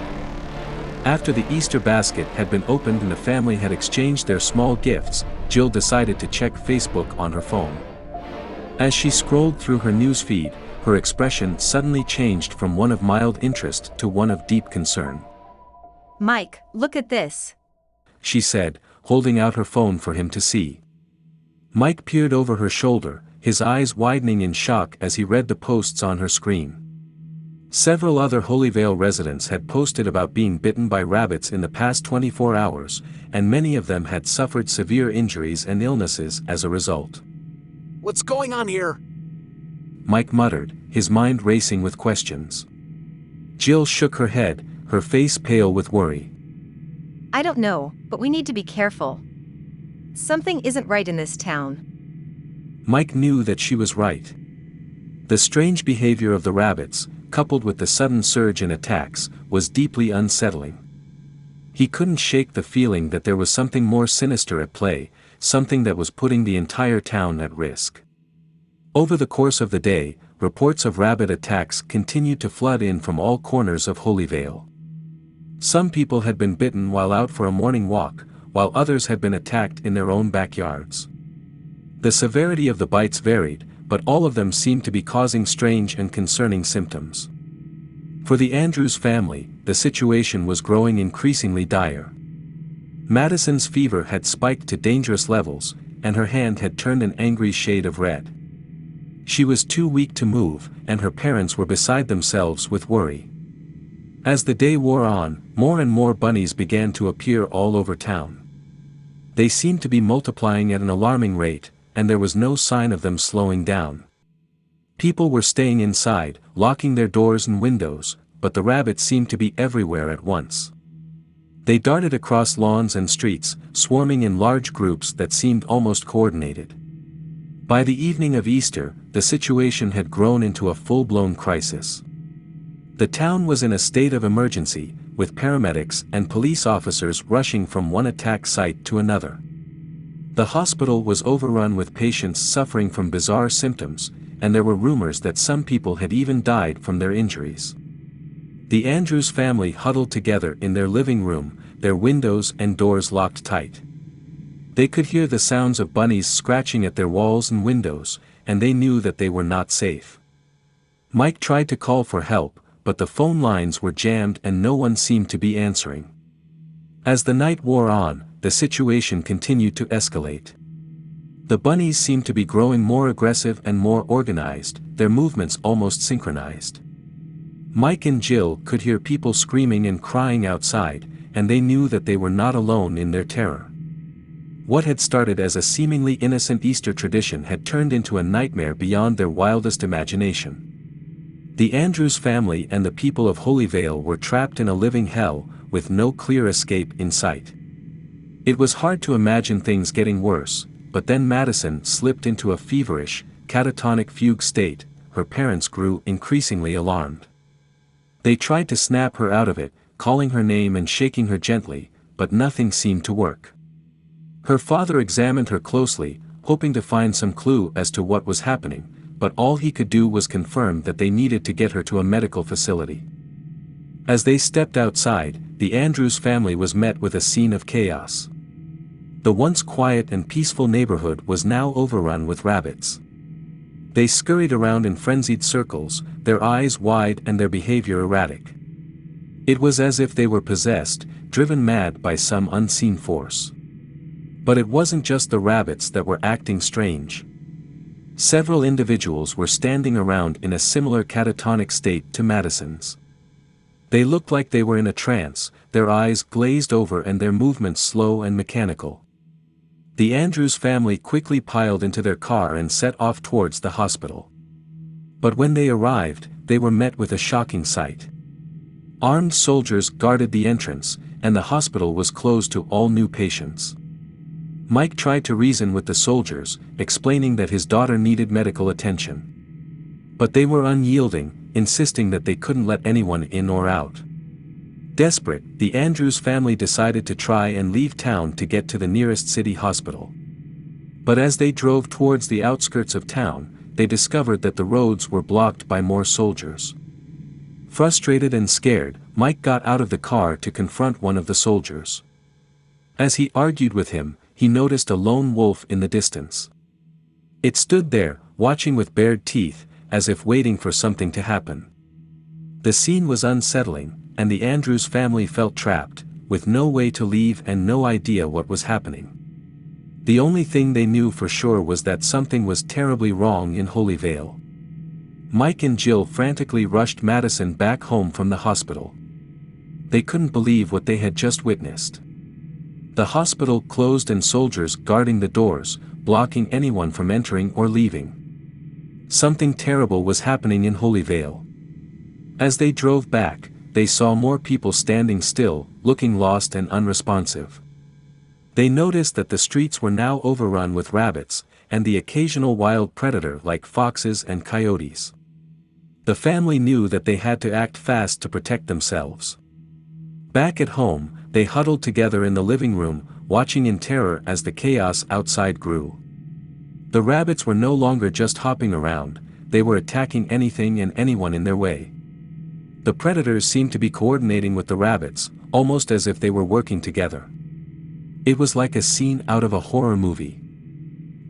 After the Easter basket had been opened and the family had exchanged their small gifts, Jill decided to check Facebook on her phone. As she scrolled through her news feed, her expression suddenly changed from one of mild interest to one of deep concern. Mike, look at this, she said, holding out her phone for him to see. Mike peered over her shoulder, his eyes widening in shock as he read the posts on her screen. Several other Holyvale residents had posted about being bitten by rabbits in the past 24 hours, and many of them had suffered severe injuries and illnesses as a result. What's going on here? Mike muttered, his mind racing with questions. Jill shook her head, her face pale with worry. I don't know, but we need to be careful. Something isn't right in this town. Mike knew that she was right. The strange behavior of the rabbits, coupled with the sudden surge in attacks, was deeply unsettling. He couldn't shake the feeling that there was something more sinister at play, something that was putting the entire town at risk. Over the course of the day, reports of rabbit attacks continued to flood in from all corners of Holyvale. Some people had been bitten while out for a morning walk, while others had been attacked in their own backyards. The severity of the bites varied, but all of them seemed to be causing strange and concerning symptoms. For the Andrews family, the situation was growing increasingly dire. Madison's fever had spiked to dangerous levels, and her hand had turned an angry shade of red. She was too weak to move, and her parents were beside themselves with worry. As the day wore on, more and more bunnies began to appear all over town. They seemed to be multiplying at an alarming rate, and there was no sign of them slowing down. People were staying inside, locking their doors and windows, but the rabbits seemed to be everywhere at once. They darted across lawns and streets, swarming in large groups that seemed almost coordinated. By the evening of Easter, the situation had grown into a full-blown crisis. The town was in a state of emergency, with paramedics and police officers rushing from one attack site to another. The hospital was overrun with patients suffering from bizarre symptoms, and there were rumors that some people had even died from their injuries. The Andrews family huddled together in their living room, their windows and doors locked tight. They could hear the sounds of bunnies scratching at their walls and windows, and they knew that they were not safe. Mike tried to call for help, but the phone lines were jammed and no one seemed to be answering. As the night wore on, the situation continued to escalate. The bunnies seemed to be growing more aggressive and more organized, their movements almost synchronized. Mike and Jill could hear people screaming and crying outside, and they knew that they were not alone in their terror. What had started as a seemingly innocent Easter tradition had turned into a nightmare beyond their wildest imagination. The Andrews family and the people of Holyvale were trapped in a living hell, with no clear escape in sight. It was hard to imagine things getting worse, but then Madison slipped into a feverish, catatonic fugue state. Her parents grew increasingly alarmed. They tried to snap her out of it, calling her name and shaking her gently, but nothing seemed to work. Her father examined her closely, hoping to find some clue as to what was happening, but all he could do was confirm that they needed to get her to a medical facility. As they stepped outside, the Andrews family was met with a scene of chaos. The once quiet and peaceful neighborhood was now overrun with rabbits. They scurried around in frenzied circles, their eyes wide and their behavior erratic. It was as if they were possessed, driven mad by some unseen force. But it wasn't just the rabbits that were acting strange. Several individuals were standing around in a similar catatonic state to Madison's. They looked like they were in a trance, their eyes glazed over and their movements slow and mechanical. The Andrews family quickly piled into their car and set off towards the hospital. But when they arrived, they were met with a shocking sight. Armed soldiers guarded the entrance, and the hospital was closed to all new patients. Mike tried to reason with the soldiers, explaining that his daughter needed medical attention. But they were unyielding, insisting that they couldn't let anyone in or out. Desperate, the Andrews family decided to try and leave town to get to the nearest city hospital. But as they drove towards the outskirts of town, they discovered that the roads were blocked by more soldiers. Frustrated and scared, Mike got out of the car to confront one of the soldiers. As he argued with him, he noticed a lone wolf in the distance. It stood there, watching with bared teeth, as if waiting for something to happen. The scene was unsettling, and the Andrews family felt trapped, with no way to leave and no idea what was happening. The only thing they knew for sure was that something was terribly wrong in Holyvale. Mike and Jill frantically rushed Madison back home from the hospital. They couldn't believe what they had just witnessed. The hospital closed and soldiers guarding the doors, blocking anyone from entering or leaving. Something terrible was happening in Holyvale. As they drove back, they saw more people standing still, looking lost and unresponsive. They noticed that the streets were now overrun with rabbits, and the occasional wild predator like foxes and coyotes. The family knew that they had to act fast to protect themselves. Back at home, they huddled together in the living room, watching in terror as the chaos outside grew. The rabbits were no longer just hopping around, they were attacking anything and anyone in their way. The predators seemed to be coordinating with the rabbits, almost as if they were working together. It was like a scene out of a horror movie.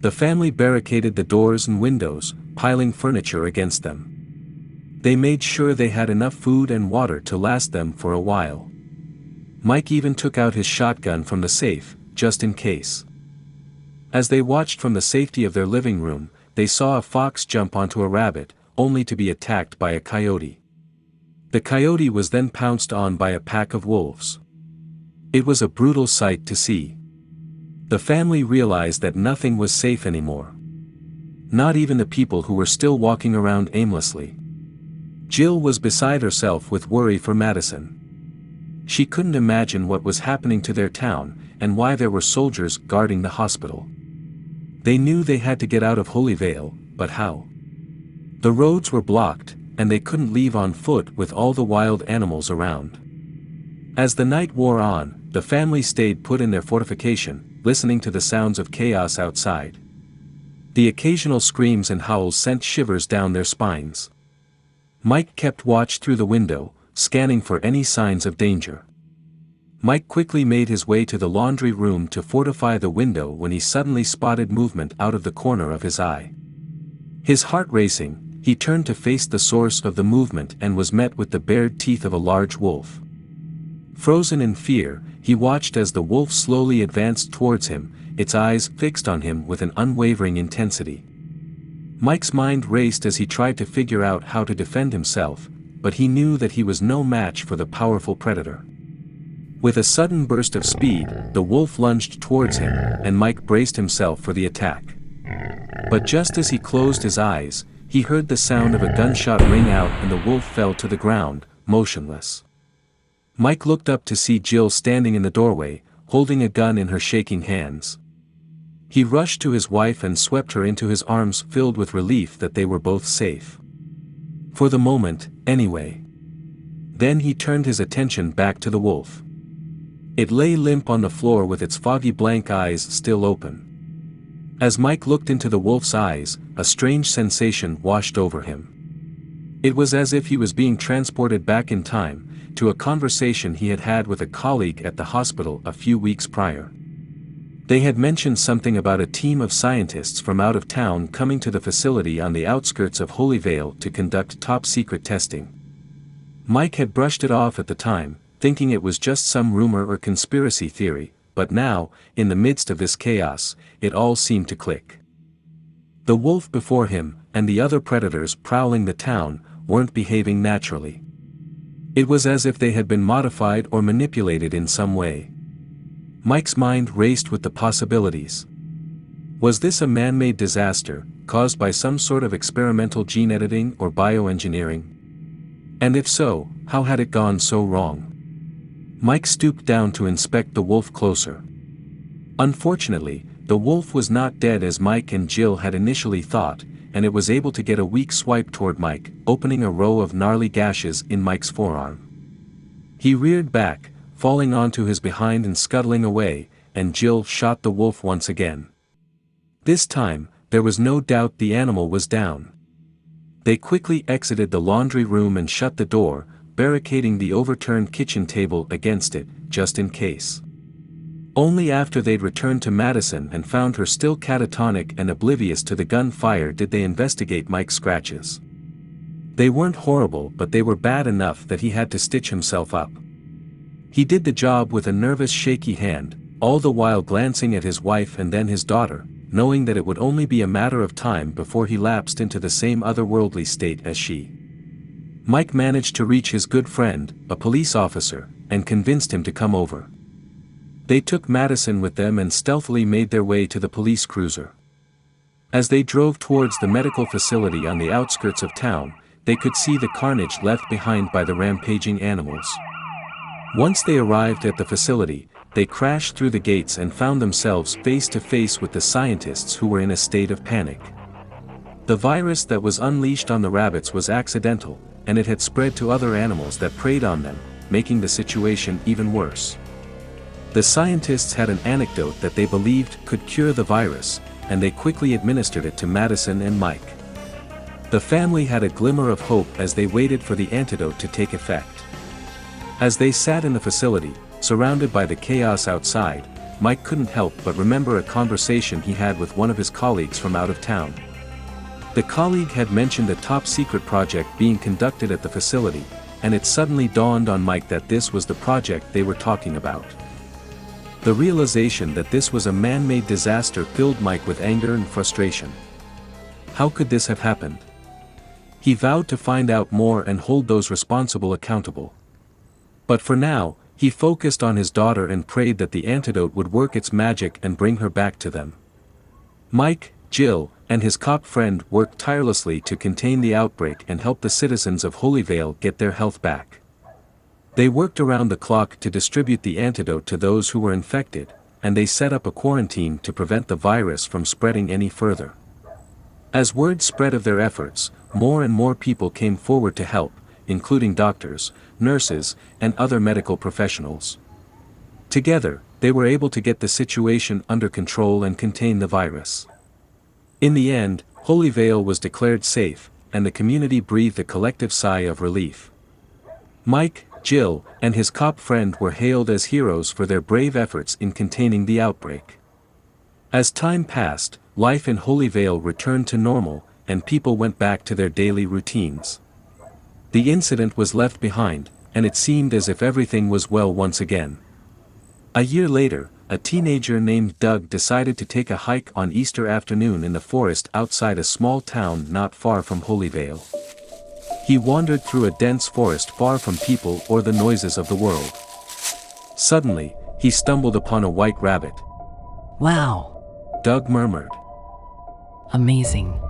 The family barricaded the doors and windows, piling furniture against them. They made sure they had enough food and water to last them for a while. Mike even took out his shotgun from the safe, just in case. As they watched from the safety of their living room, they saw a fox jump onto a rabbit, only to be attacked by a coyote. The coyote was then pounced on by a pack of wolves. It was a brutal sight to see. The family realized that nothing was safe anymore. Not even the people who were still walking around aimlessly. Jill was beside herself with worry for Madison. She couldn't imagine what was happening to their town, and why there were soldiers guarding the hospital. They knew they had to get out of Holyvale, but how? The roads were blocked, and they couldn't leave on foot with all the wild animals around. As the night wore on, the family stayed put in their fortification, listening to the sounds of chaos outside. The occasional screams and howls sent shivers down their spines. Mike kept watch through the window, scanning for any signs of danger. Mike quickly made his way to the laundry room to fortify the window when he suddenly spotted movement out of the corner of his eye. His heart racing, he turned to face the source of the movement and was met with the bared teeth of a large wolf. Frozen in fear, he watched as the wolf slowly advanced towards him, its eyes fixed on him with an unwavering intensity. Mike's mind raced as he tried to figure out how to defend himself, but he knew that he was no match for the powerful predator. With a sudden burst of speed, the wolf lunged towards him, and Mike braced himself for the attack. But just as he closed his eyes, he heard the sound of a gunshot ring out and the wolf fell to the ground, motionless. Mike looked up to see Jill standing in the doorway, holding a gun in her shaking hands. He rushed to his wife and swept her into his arms, filled with relief that they were both safe. For the moment, anyway. Then he turned his attention back to the wolf. It lay limp on the floor with its foggy blank eyes still open. As Mike looked into the wolf's eyes, a strange sensation washed over him. It was as if he was being transported back in time, to a conversation he had had with a colleague at the hospital a few weeks prior. They had mentioned something about a team of scientists from out of town coming to the facility on the outskirts of Holyvale to conduct top-secret testing. Mike had brushed it off at the time, thinking it was just some rumor or conspiracy theory, but now, in the midst of this chaos, it all seemed to click. The wolf before him, and the other predators prowling the town, weren't behaving naturally. It was as if they had been modified or manipulated in some way. Mike's mind raced with the possibilities. Was this a man-made disaster, caused by some sort of experimental gene editing or bioengineering? And if so, how had it gone so wrong? Mike stooped down to inspect the wolf closer. Unfortunately, the wolf was not dead as Mike and Jill had initially thought, and it was able to get a weak swipe toward Mike, opening a row of gnarly gashes in Mike's forearm. He reared back, falling onto his behind and scuttling away, and Jill shot the wolf once again. This time, there was no doubt the animal was down. They quickly exited the laundry room and shut the door, barricading the overturned kitchen table against it, just in case. Only after they'd returned to Madison and found her still catatonic and oblivious to the gunfire did they investigate Mike's scratches. They weren't horrible, but they were bad enough that he had to stitch himself up. He did the job with a nervous, shaky hand, all the while glancing at his wife and then his daughter, knowing that it would only be a matter of time before he lapsed into the same otherworldly state as she. Mike managed to reach his good friend, a police officer, and convinced him to come over. They took Madison with them and stealthily made their way to the police cruiser. As they drove towards the medical facility on the outskirts of town, they could see the carnage left behind by the rampaging animals. Once they arrived at the facility, they crashed through the gates and found themselves face to face with the scientists who were in a state of panic. The virus that was unleashed on the rabbits was accidental, and it had spread to other animals that preyed on them, making the situation even worse. The scientists had an antidote that they believed could cure the virus, and they quickly administered it to Madison and Mike. The family had a glimmer of hope as they waited for the antidote to take effect. As they sat in the facility, surrounded by the chaos outside, Mike couldn't help but remember a conversation he had with one of his colleagues from out of town. The colleague had mentioned a top-secret project being conducted at the facility, and it suddenly dawned on Mike that this was the project they were talking about. The realization that this was a man-made disaster filled Mike with anger and frustration. How could this have happened? He vowed to find out more and hold those responsible accountable. But for now, he focused on his daughter and prayed that the antidote would work its magic and bring her back to them. Mike, Jill, and his cop friend worked tirelessly to contain the outbreak and help the citizens of Holyvale get their health back. They worked around the clock to distribute the antidote to those who were infected, and they set up a quarantine to prevent the virus from spreading any further. As word spread of their efforts, more and more people came forward to help, including doctors, nurses, and other medical professionals. Together, they were able to get the situation under control and contain the virus. In the end, Holyvale was declared safe, and the community breathed a collective sigh of relief. Mike, Jill, and his cop friend were hailed as heroes for their brave efforts in containing the outbreak. As time passed, life in Holyvale returned to normal, and people went back to their daily routines. The incident was left behind, and it seemed as if everything was well once again. A year later, a teenager named Doug decided to take a hike on Easter afternoon in the forest outside a small town not far from Holyvale. He wandered through a dense forest far from people or the noises of the world. Suddenly, he stumbled upon a white rabbit. Wow. Doug murmured. Amazing.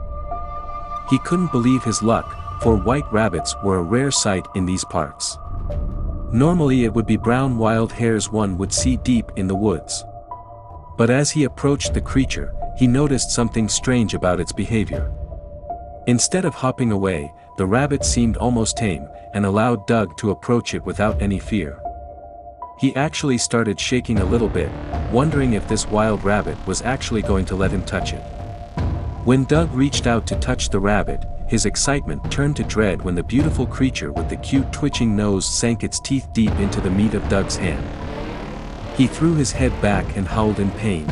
He couldn't believe his luck, for white rabbits were a rare sight in these parts. Normally it would be brown wild hares one would see deep in the woods. But as he approached the creature, he noticed something strange about its behavior. Instead of hopping away, the rabbit seemed almost tame, and allowed Doug to approach it without any fear. He actually started shaking a little bit, wondering if this wild rabbit was actually going to let him touch it. When Doug reached out to touch the rabbit, his excitement turned to dread when the beautiful creature with the cute twitching nose sank its teeth deep into the meat of Doug's hand. He threw his head back and howled in pain.